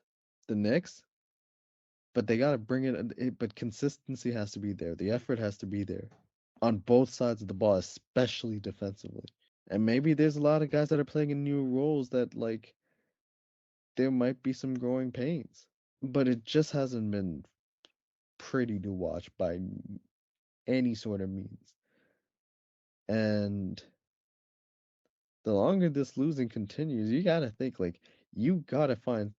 the Knicks, but they got to bring but consistency has to be there. The effort has to be there on both sides of the ball, especially defensively. And maybe there's a lot of guys that are playing in new roles that like there might be some growing pains, but it just hasn't been pretty to watch by any sort of means. And the longer this losing continues, you gotta think like you gotta find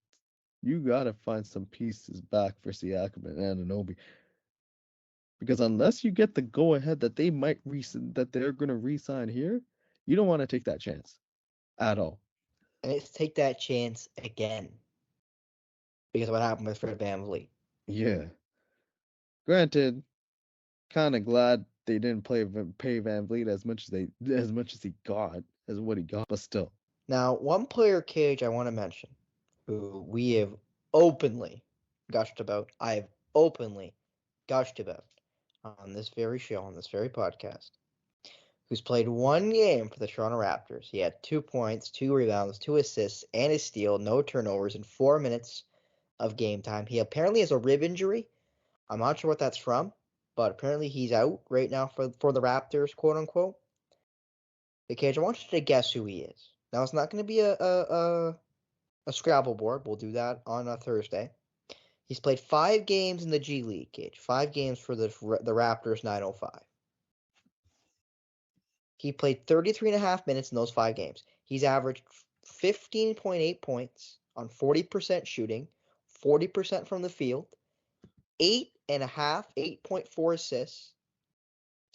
some pieces back for Siakam and Anunoby, because unless you get the go ahead that they're gonna re-sign here, you don't want to take that chance at all. And it's take that chance again because of what happened with Fred VanVleet. Yeah. Granted, kind of glad they didn't pay Van Vliet as much as what he got, but still. Now, one player, Cage, I want to mention, who we have openly gushed about, I have openly gushed about on this very show, on this very podcast, who's played one game for the Toronto Raptors. He had 2 points, 2 rebounds, 2 assists, and a steal, no turnovers in 4 minutes of game time. He apparently has a rib injury. I'm not sure what that's from, but apparently he's out right now for the Raptors, quote unquote. Hey, Cage, I want you to guess who he is. Now, it's not going to be a Scrabble board. We'll do that on a Thursday. He's played 5 games in the G League, Cage. 5 games for the Raptors 905. He played 33.5 minutes in those 5 games. He's averaged 15.8 points on 40% shooting, 40% from the field, 8.4 assists,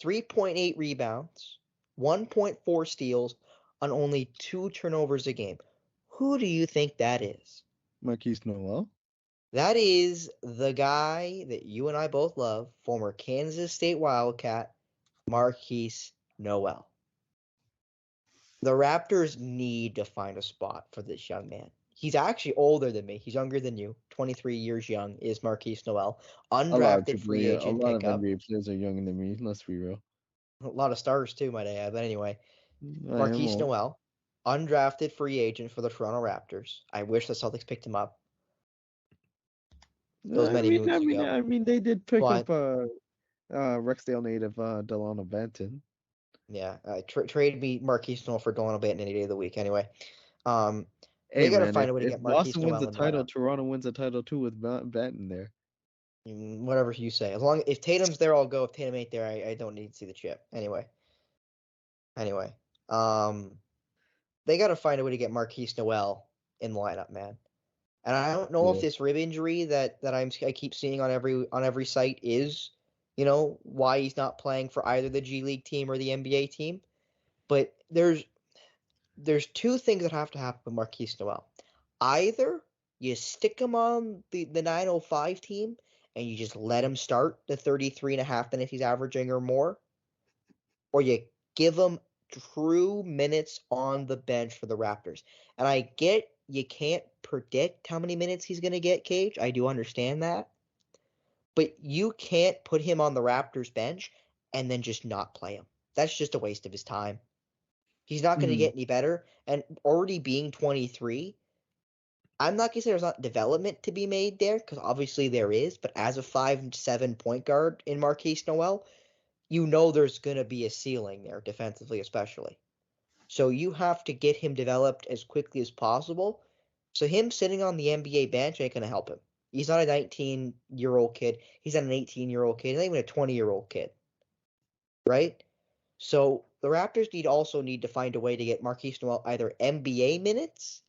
3.8 rebounds, 1.4 steals on only 2 turnovers a game. Who do you think that is? Marquise Noel. That is the guy that you and I both love, former Kansas State Wildcat, Marquise Noel. The Raptors need to find a spot for this young man. He's actually older than me. He's younger than you. 23 years young is Marquise Noel. Undrafted free agent A lot of pickup. NBA players are younger than me. Let's be real. A lot of stars too, might I add. But anyway, I am Marquise old. Noel, undrafted free agent for the Toronto Raptors. I wish the Celtics picked him up. Those many moons ago. I mean, they did pick But up Rexdale native Delano Benton. yeah, trade me Marquise Noel for Delano Banton any day of the week. Anyway, they Hey got to man, find a way to if get Marquise Boston wins Noel the in the title, lineup. Toronto wins the title too with Benton there. Whatever you say. As long if Tatum's there, I'll go. If Tatum ain't there, I don't need to see the chip. Anyway, they got to find a way to get Marquise Noel in the lineup, man. And I don't know if this rib injury that I keep seeing on every site is, why he's not playing for either the G League team or the NBA team. But there's 2 things that have to happen with Marquise Noel. Either you stick him on the 905 team and you just let him start the 33.5 minutes he's averaging or more, or you give him true minutes on the bench for the Raptors. And I get you can't predict how many minutes he's going to get, Cage. I do understand that. But you can't put him on the Raptors bench and then just not play him. That's just a waste of his time. He's not going to get any better. And already being 23, I'm not going to say there's not development to be made there, because obviously there is. But as a 5'7" point guard in Marquise Noel, there's going to be a ceiling there, defensively especially. So you have to get him developed as quickly as possible. So him sitting on the NBA bench ain't going to help him. He's not a 19-year-old kid. He's not an 18-year-old kid. He's not even a 20-year-old kid. Right? So the Raptors need to find a way to get Marquise Noel either NBA minutes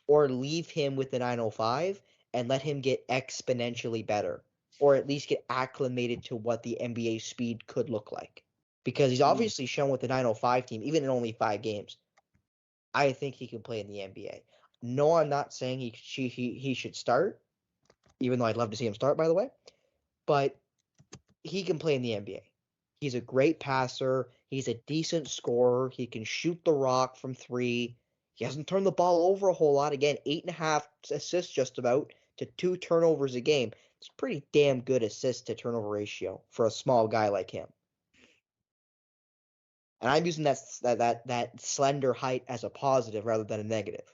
or leave him with the 905 and let him get exponentially better, or at least get acclimated to what the NBA speed could look like. because he's obviously shown with the 905 team, even in only 5 games. I think he can play in the NBA. No, I'm not saying he should start, even though I'd love to see him start, by the way. But he can play in the NBA. He's a great passer. He's a decent scorer. He can shoot the rock from 3. He hasn't turned the ball over a whole lot. Again, 8.5 assists just about to 2 turnovers a game. It's pretty damn good assist to turnover ratio for a small guy like him. And I'm using that slender height as a positive rather than a negative.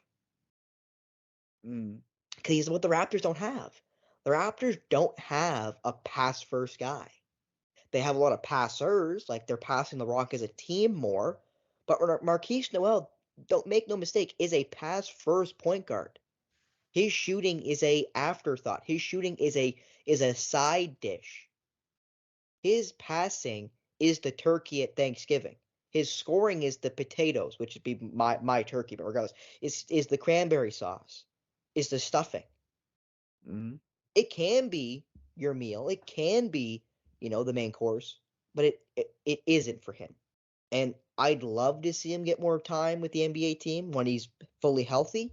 Because he's what the Raptors don't have. The Raptors don't have a pass-first guy. They have a lot of passers, like they're passing the rock as a team more. But Marquise Noel, don't make no mistake, is a pass-first point guard. His shooting is a afterthought. His shooting is a side dish. His passing is the turkey at Thanksgiving. His scoring is the potatoes, which would be my turkey, but regardless, is the cranberry sauce, is the stuffing. Mm-hmm. It can be your meal. It can be, the main course, but it isn't for him. And I'd love to see him get more time with the NBA team when he's fully healthy,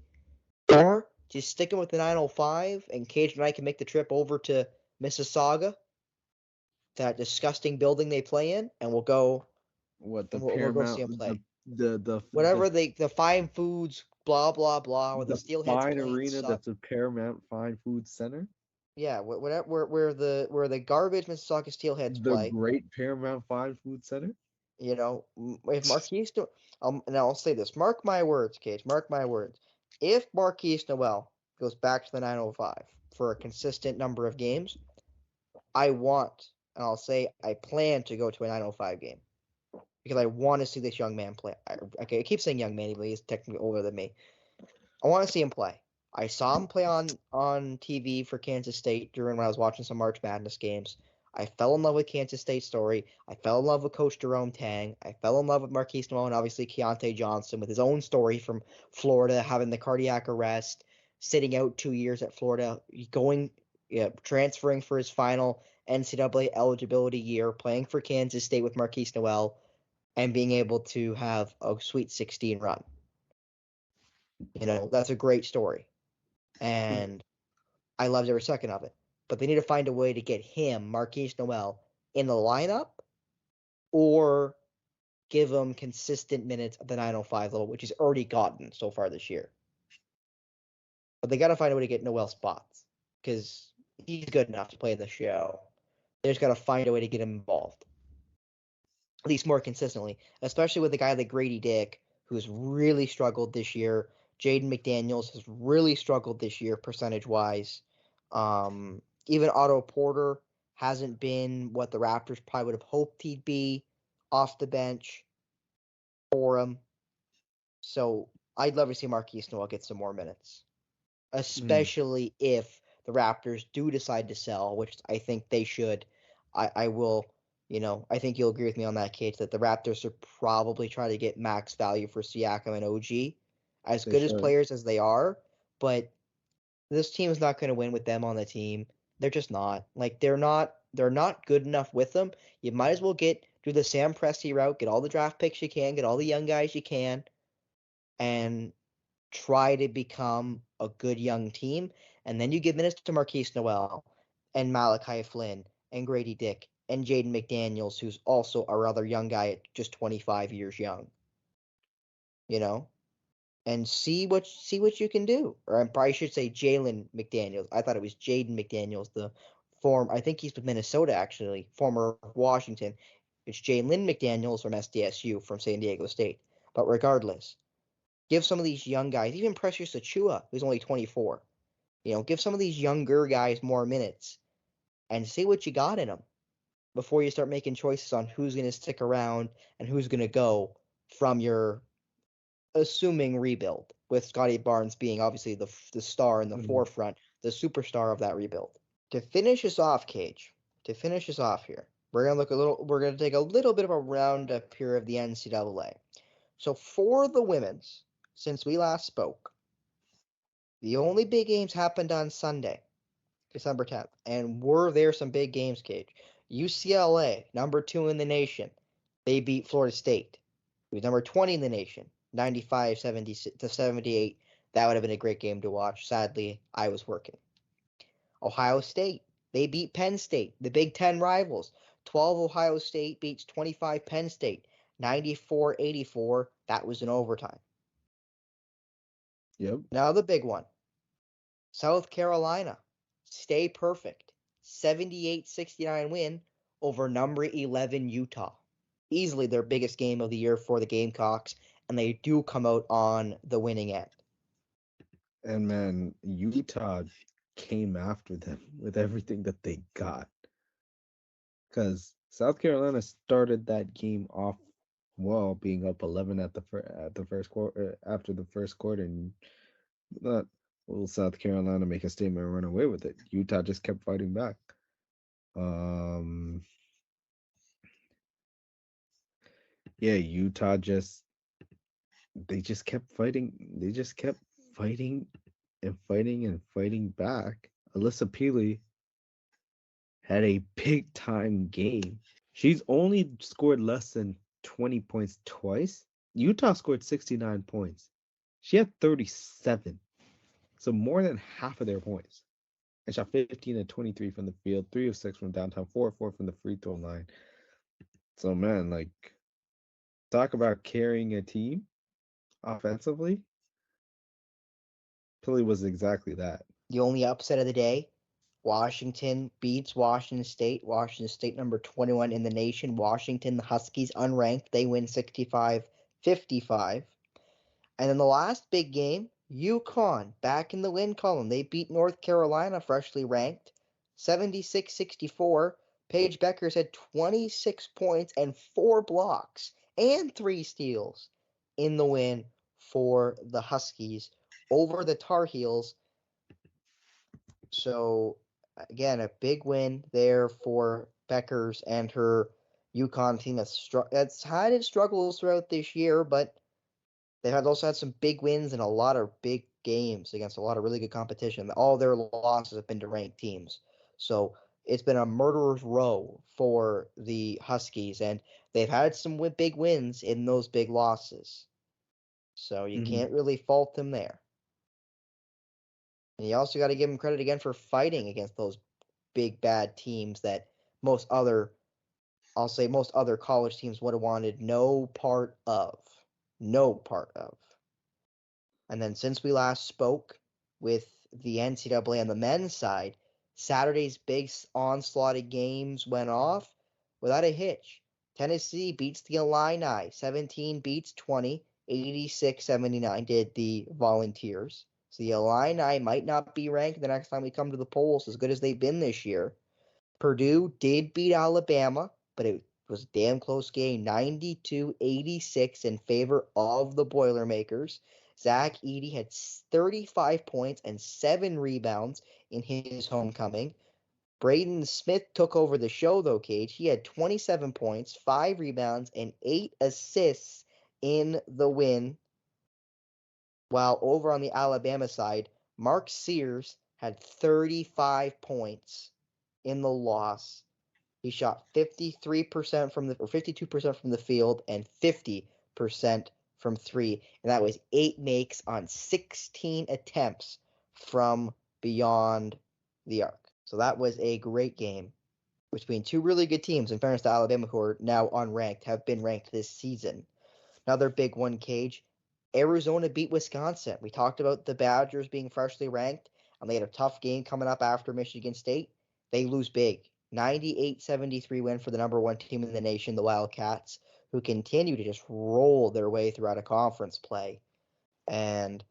or just stick him with the 905, and Cage and I can make the trip over to Mississauga, that disgusting building they play in, and we'll go. What the We'll go see him Paramount, play. the Whatever the Fine Foods, blah blah blah, where the the Steelheads fine play arena suck. that's a Paramount Fine Food Center, Yeah, where the garbage Mississauga Steelheads the play. great Paramount Fine Food Center. If Marquise, and I'll say this, mark my words, Cage, mark my words. If Marquise Noel goes back to the 905 for a consistent number of games, I want, and I'll say I plan to go to a 905 game because I want to see this young man play. I keep saying young man, even though he's technically older than me. I want to see him play. I saw him play on TV for Kansas State when I was watching some March Madness games. I fell in love with Kansas State's story. I fell in love with Coach Jerome Tang. I fell in love with Marquise Noel and obviously Keontae Johnson with his own story from Florida, having the cardiac arrest, sitting out 2 years at Florida, transferring for his final NCAA eligibility year, playing for Kansas State with Marquise Noel, and being able to have a Sweet 16 run. That's a great story. And I loved every second of it. But they need to find a way to get him, Marquise Noel, in the lineup or give him consistent minutes at the 905 level, which he's already gotten so far this year. But they got to find a way to get Noel spots because he's good enough to play in the show. They just got to find a way to get him involved, at least more consistently, especially with a guy like Grady Dick, who's really struggled this year. Jaden McDaniels has really struggled this year percentage-wise. Even Otto Porter hasn't been what the Raptors probably would have hoped he'd be off the bench for him. So I'd love to see Marquise Noel get some more minutes, especially if the Raptors do decide to sell, which I think they should. I will, I think you'll agree with me on that, Kate, that the Raptors should probably try to get max value for Siakam and OG, as good as players as they are, but this team is not going to win with them on the team. They're just not. Like they're not good enough with them. You might as well do the Sam Presti route, get all the draft picks you can, get all the young guys you can, and try to become a good young team. And then you give minutes to Marquise Noel and Malachi Flynn and Grady Dick and Jaden McDaniels, who's also a rather young guy at just 25 years young. And see what you can do. Or I probably should say Jalen McDaniels. I thought it was Jaden McDaniels, I think he's with Minnesota actually, former Washington. It's Jalen McDaniels from SDSU from San Diego State. But regardless, give some of these young guys, even Precious Achua, who's only 24, give some of these younger guys more minutes and see what you got in them before you start making choices on who's going to stick around and who's going to go from your assuming rebuild, with Scotty Barnes being obviously the star in the forefront, the superstar of that rebuild. To finish us off, Cage, here, we're gonna take a little bit of a roundup here of the NCAA. So for the women's, since we last spoke, the only big games happened on Sunday, December 10th, and were there some big games, Cage? UCLA, number 2 in the nation, They beat Florida State, who's number 20 in the nation, 95-78. That would have been a great game to watch. Sadly, I was working. Ohio State, they beat Penn State, the Big Ten rivals. 12 Ohio State beats 25 Penn State, 94-84. That was in overtime. Yep. Now the big one. South Carolina, stay perfect. 78-69 win over number 11 Utah. Easily their biggest game of the year for the Gamecocks, and they do come out on the winning end. And man, Utah came after them with everything that they got. Because South Carolina started that game off well, being up 11 at the first quarter after the first quarter, and not will South Carolina make a statement and run away with it. Utah just kept fighting back. Utah just kept fighting. They just kept fighting and fighting and fighting back. Alyssa Peely had a big time game. She's only scored less than 20 points twice. Utah scored 69 points. She had 37. So more than half of their points. And shot 15 and 23 from the field, 3 of 6 from downtown, 4 of 4 from the free throw line. So man, like, talk about carrying a team offensively. Philly was exactly that. The only upset of the day, Washington beats Washington State. Washington State number 21 in the nation. Washington, the Huskies, unranked. They win 65-55. And then the last big game, UConn, back in the win column. They beat North Carolina, freshly ranked, 76-64. Paige Beckers had 26 points and 4 blocks and 3 steals in the win for the Huskies over the Tar Heels. So, again, a big win there for Beckers and her UConn team that's had its struggles throughout this year, but they've also had some big wins and a lot of big games against a lot of really good competition. All their losses have been to ranked teams. So it's been a murderer's row for the Huskies, and they've had some big wins in those big losses. So you can't really fault them there. And you also got to give them credit again for fighting against those big bad teams that most other college teams would have wanted no part of. No part of. And then since we last spoke with the NCAA on the men's side, Saturday's big onslaught of games went off without a hitch. Tennessee beats the Illini, 17 beats 20, 86-79 did the Volunteers. So the Illini might not be ranked the next time we come to the polls as good as they've been this year. Purdue did beat Alabama, but it was a damn close game, 92-86 in favor of the Boilermakers. Zach Edey had 35 points and 7 rebounds in his homecoming. Braden Smith took over the show, though, Cage. He had 27 points, 5 rebounds, and 8 assists in the win. While over on the Alabama side, Mark Sears had 35 points in the loss. He shot 52% from the field and 50% from 3, and that was 8 makes on 16 attempts from beyond the arc. So that was a great game between two really good teams. In fairness to Alabama, who are now unranked, have been ranked this season. Another big one, Cage. Arizona beat Wisconsin. We talked about the Badgers being freshly ranked, and they had a tough game coming up after Michigan State. They lose big. 98-73 win for the number 1 team in the nation, the Wildcats, who continue to just roll their way throughout a conference play. And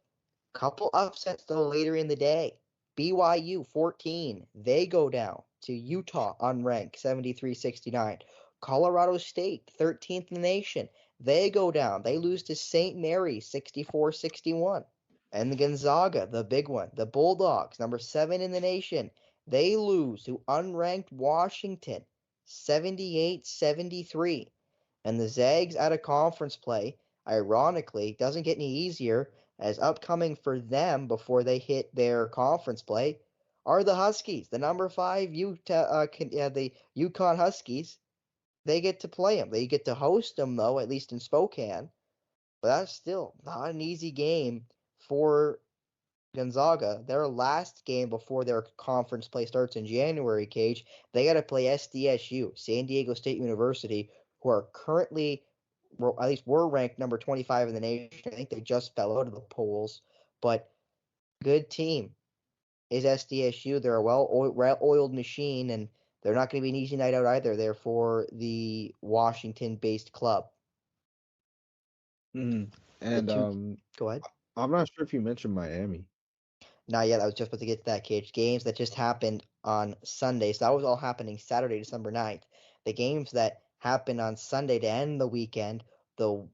a couple upsets, though, later in the day. BYU, 14. They go down to Utah unranked, 73-69. Colorado State, 13th in the nation. They go down. They lose to St. Mary's, 64-61. And the Gonzaga, the big one, the Bulldogs, number 7 in the nation. They lose to unranked Washington, 78-73. And the Zags out of conference play, ironically, doesn't get any easier, as upcoming for them before they hit their conference play are the Huskies, the number 5 the UConn Huskies. they get to play them. They get to host them, though, at least in Spokane. But that's still not an easy game for Gonzaga. Their last game before their conference play starts in January, Cage, they got to play SDSU, San Diego State University, who are currently, at least were ranked number 25 in the nation. I think they just fell out of the polls, but good team is SDSU. They're a well-oiled machine, and they're not going to be an easy night out either. They're for the Washington-based club. And Go ahead. I'm not sure if you mentioned Miami. Not yet. I was just about to get to that, Cage. Games that just happened on Sunday. So that was all happening Saturday, December 9th. The games that happened on Sunday to end the weekend, the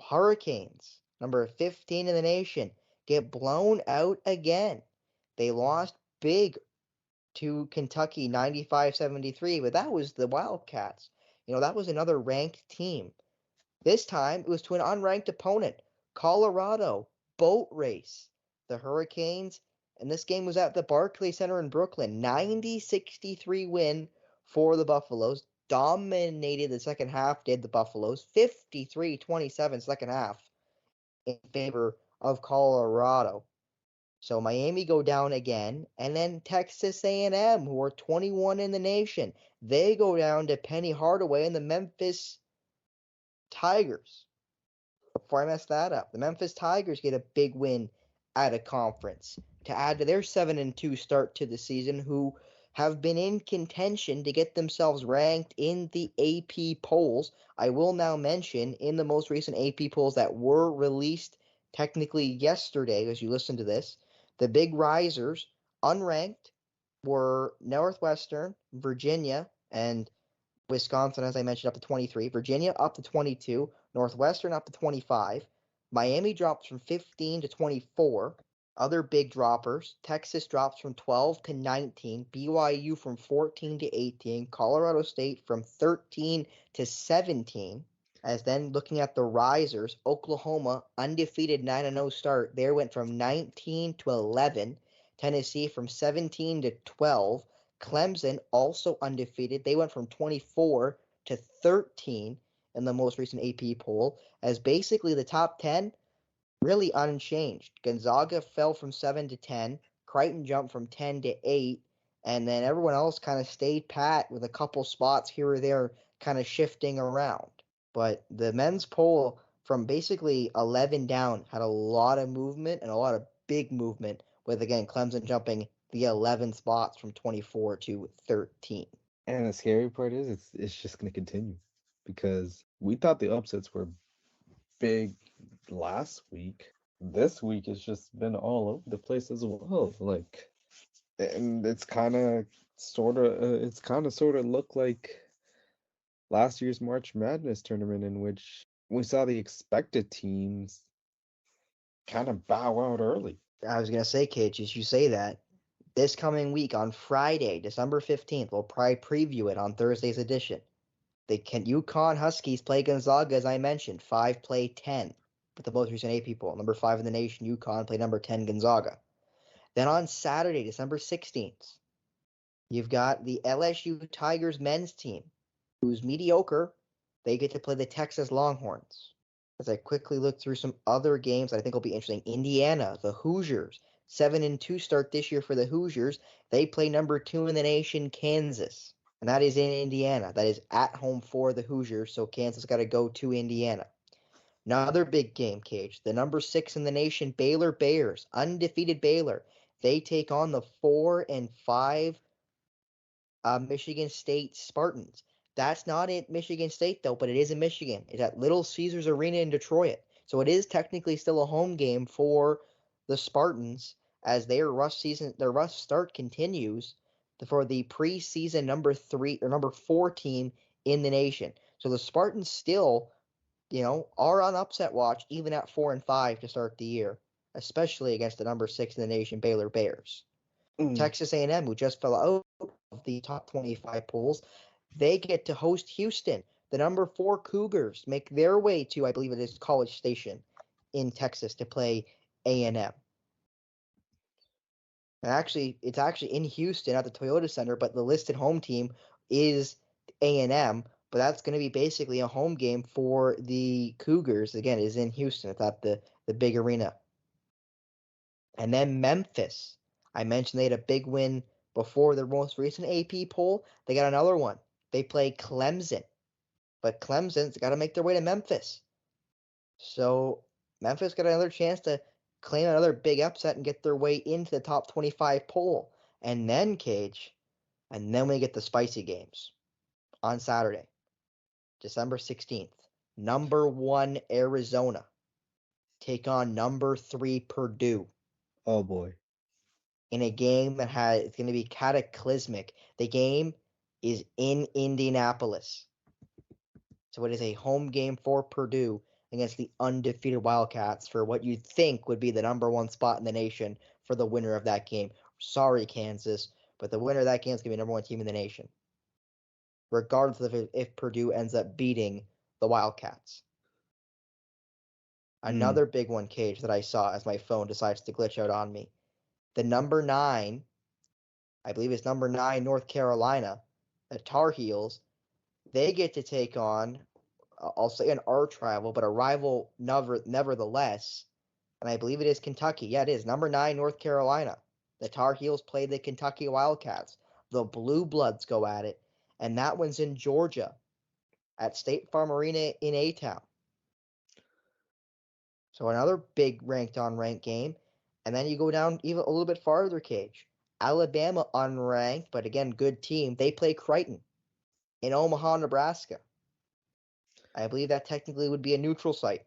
Hurricanes, number 15 in the nation, get blown out again. They lost big to Kentucky 95-73, but that was the Wildcats. That was another ranked team. This time, it was to an unranked opponent, Colorado, boat race. The Hurricanes, and this game was at the Barclays Center in Brooklyn, 90-63 win for the Buffaloes. Dominated the second half, did the Buffaloes, 53-27 second half in favor of Colorado. So Miami go down again, and then Texas A&M, who are 21 in the nation, they go down to Penny Hardaway and the Memphis Tigers. Before I mess that up, the Memphis Tigers get a big win at a conference to add to their 7-2 start to the season, who have been in contention to get themselves ranked in the AP polls. I will now mention in the most recent AP polls that were released technically yesterday, as you listen to this, the big risers, unranked, were Northwestern, Virginia, and Wisconsin, as I mentioned, up to 23. Virginia up to 22. Northwestern up to 25. Miami drops from 15 to 24. Other big droppers, Texas drops from 12 to 19. BYU from 14 to 18. Colorado State from 13 to 17. As then looking at the risers, Oklahoma, undefeated 9-0 start. There went from 19 to 11. Tennessee from 17 to 12. Clemson, also undefeated. They went from 24 to 13 in the most recent AP poll, as basically the top 10 really unchanged. Gonzaga fell from 7 to 10. Creighton jumped from 10 to 8. And then everyone else kind of stayed pat with a couple spots here or there kind of shifting around. But the men's poll from basically 11 down had a lot of movement and a lot of big movement, with, again, Clemson jumping the 11 spots from 24 to 13. And the scary part is it's just going to continue, because we thought the upsets were big last week. This week it's just been all over the place as well. And it's kind of sort of looked like last year's March Madness tournament, in which we saw the expected teams kind of bow out early. I was going to say, Cage, as you say that, this coming week on Friday, December 15th, we'll probably preview it on Thursday's edition. The UConn Huskies play Gonzaga, as I mentioned, 5 play 10 with the most recent AP poll. Number 5 in the nation, UConn play number 10 Gonzaga. Then on Saturday, December 16th, you've got the LSU Tigers men's team, who's mediocre. They get to play the Texas Longhorns. As I quickly look through some other games that I think will be interesting, Indiana, the Hoosiers, 7-2 start this year for the Hoosiers. They play number 2 in the nation, Kansas. And that is in Indiana. That is at home for the Hoosiers, so Kansas got to go to Indiana. Another big game, Cage. The number 6 in the nation, Baylor Bears, undefeated Baylor. They take on the 4-5 Michigan State Spartans. That's not at Michigan State, though, but it is in Michigan. It's at Little Caesars Arena in Detroit. So it is technically still a home game for the Spartans, as their rough start continues for the preseason number 4 team in the nation. So the Spartans still, are on upset watch, even at 4-5 to start the year, especially against the number 6 in the nation, Baylor Bears. Texas A&M, who just fell out of the top 25 polls, they get to host Houston. The number 4 Cougars make their way to, I believe it is, College Station in Texas to play A&M. And it's actually in Houston at the Toyota Center, but the listed home team is A&M. but that's going to be basically a home game for the Cougars. Again, it is in Houston. It's at the big arena. And then Memphis. I mentioned they had a big win before their most recent AP poll. They got another one. They play Clemson. But Clemson's got to make their way to Memphis. So Memphis got another chance to claim another big upset and get their way into the top 25 poll. And then, Cage, we get the spicy games on Saturday, December 16th. Number 1 Arizona take on number 3 Purdue Oh boy. in a game that it's going to be cataclysmic. The game is in Indianapolis. So it is a home game for Purdue against the undefeated Wildcats for what you'd think would be the number 1 spot in the nation for the winner of that game. Sorry, Kansas, but the winner of that game is going to be the number 1 team in the nation, regardless of if Purdue ends up beating the Wildcats. Another big one, Cage, that I saw as my phone decides to glitch out on me. The number 9, I believe it's number 9 North Carolina, the Tar Heels, they get to take on, I'll say an arch rival, but a rival nevertheless, and I believe it is Kentucky. Yeah, it is. Number 9 North Carolina. The Tar Heels play the Kentucky Wildcats. The Blue Bloods go at it, and that one's in Georgia at State Farm Arena in A-Town. So another big ranked-on-ranked game. And then you go down even a little bit farther, Cage. Alabama unranked, but again, good team. They play Creighton in Omaha, Nebraska. I believe that technically would be a neutral site.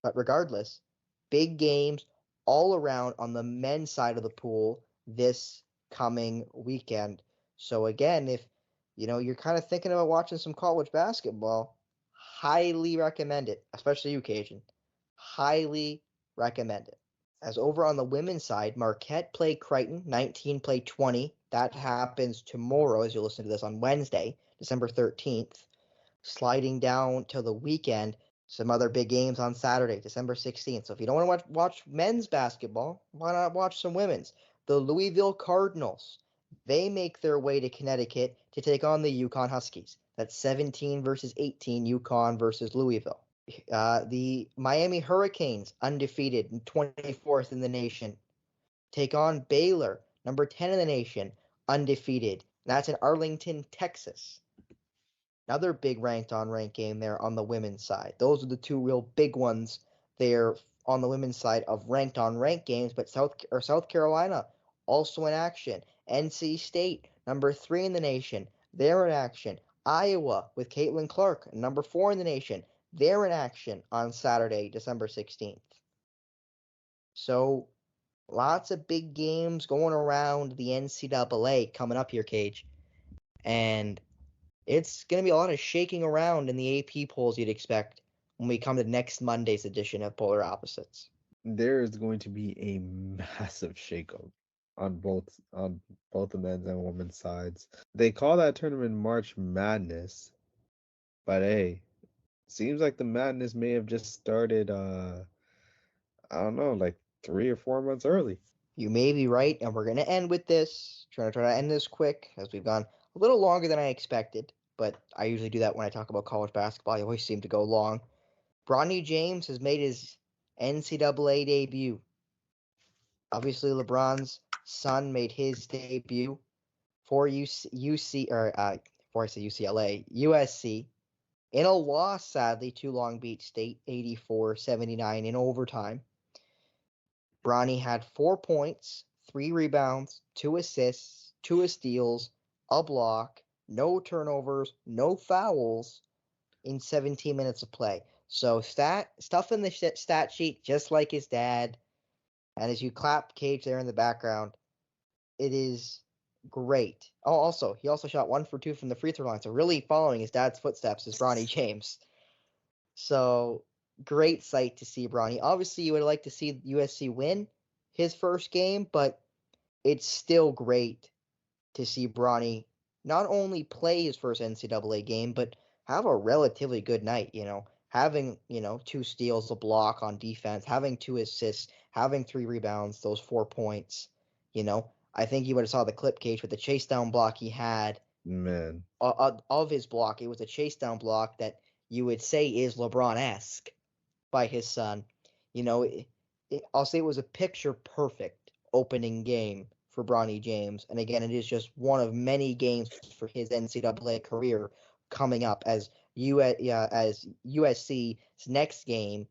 But regardless, big games all around on the men's side of the pool this coming weekend. So again, if you're kind of thinking about watching some college basketball, highly recommend it, especially you, Cajun. Highly recommend it. As over on the women's side, Marquette play Creighton, 19 play 20. That happens tomorrow, as you listen to this on Wednesday, December 13th. Sliding down to the weekend, some other big games on Saturday, December 16th. So if you don't want to watch men's basketball, why not watch some women's? The Louisville Cardinals, they make their way to Connecticut to take on the UConn Huskies. That's 17 versus 18, UConn versus Louisville. The Miami Hurricanes, undefeated and 24th in the nation, take on Baylor, number 10 in the nation, undefeated. That's in Arlington, Texas. Another big ranked game there on the women's side. Those are the two real big ones there on the women's side of ranked games. But South Carolina also in action. NC State, number 3 in the nation, they're in action. Iowa with Caitlin Clark, number 4 in the nation, they're in action on Saturday, December 16th. So lots of big games going around the NCAA coming up here, Cage. And it's going to be a lot of shaking around in the AP polls you'd expect when we come to next Monday's edition of Polar Opposites. There is going to be a massive shakeup on both the men's and women's sides. They call that tournament March Madness, but hey, seems like the madness may have just started I don't know, like 3 or 4 months early. You may be right, and we're going to end with this. Try to end this quick, as we've gone a little longer than I expected, but I usually do that when I talk about college basketball. I always seem to go long. Bronny James has made his NCAA debut. Obviously, LeBron's son made his debut for UCLA, USC, in a loss, sadly, to Long Beach State, 84-79 in overtime. Bronny had 4 points, 3 rebounds, 2 assists, 2 steals, a block, no turnovers, no fouls in 17 minutes of play. So stuff in the stat sheet, just like his dad. And as you clap Cage there in the background, it is great. Oh, also, he also shot 1 for 2 from the free throw line. So really following his dad's footsteps is Bronny James. So great sight to see Bronny. Obviously, you would like to see USC win his first game, but it's still great to see Bronny not only play his first NCAA game, but have a relatively good night, having, 2 steals, a block on defense, having 2 assists, having 3 rebounds, those 4 points, I think you would have saw the clip, Cage, with the chase down block he had Man, of his block. It was a chase down block that you would say is LeBron-esque by his son. You know, I'll say it was a picture perfect opening game for Bronny James. And again, it is just one of many games for his NCAA career coming up as USC's next game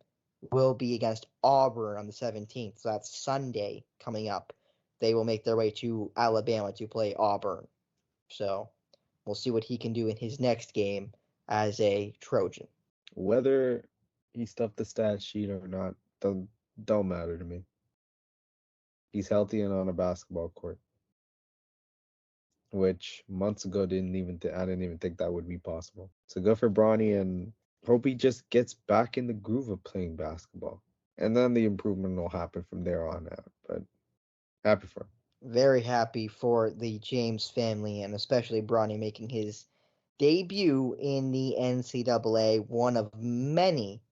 will be against Auburn on the 17th. So that's Sunday coming up. They will make their way to Alabama to play Auburn. So we'll see what he can do in his next game as a Trojan. whether he stuffed the stat sheet or not, don't matter to me. He's healthy and on a basketball court, which months ago I didn't even think that would be possible. So good for Bronny, and hope he just gets back in the groove of playing basketball, and then the improvement will happen from there on out. But happy for him. Very happy for the James family and especially Bronny making his debut in the NCAA. One of many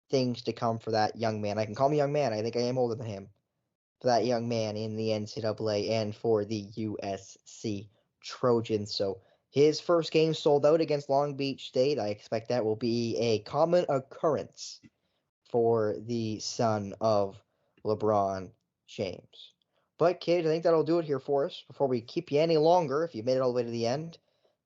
things to come for that young man. I can call him a young man. I think I am older than him. For that young man in the NCAA and for the USC Trojans. So his first game sold out against Long Beach State. I expect that will be a common occurrence for the son of LeBron James. But kids, I think that'll do it here for us. Before we keep you any longer, if you made it all the way to the end,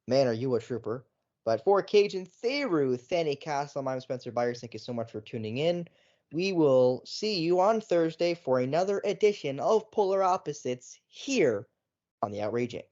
man, are you a trooper. But for Kajan Thiruthanikasalam, I'm Spencer Byers. Thank you so much for tuning in. We will see you on Thursday for another edition of Polar Opposites here on the Outrage Inc.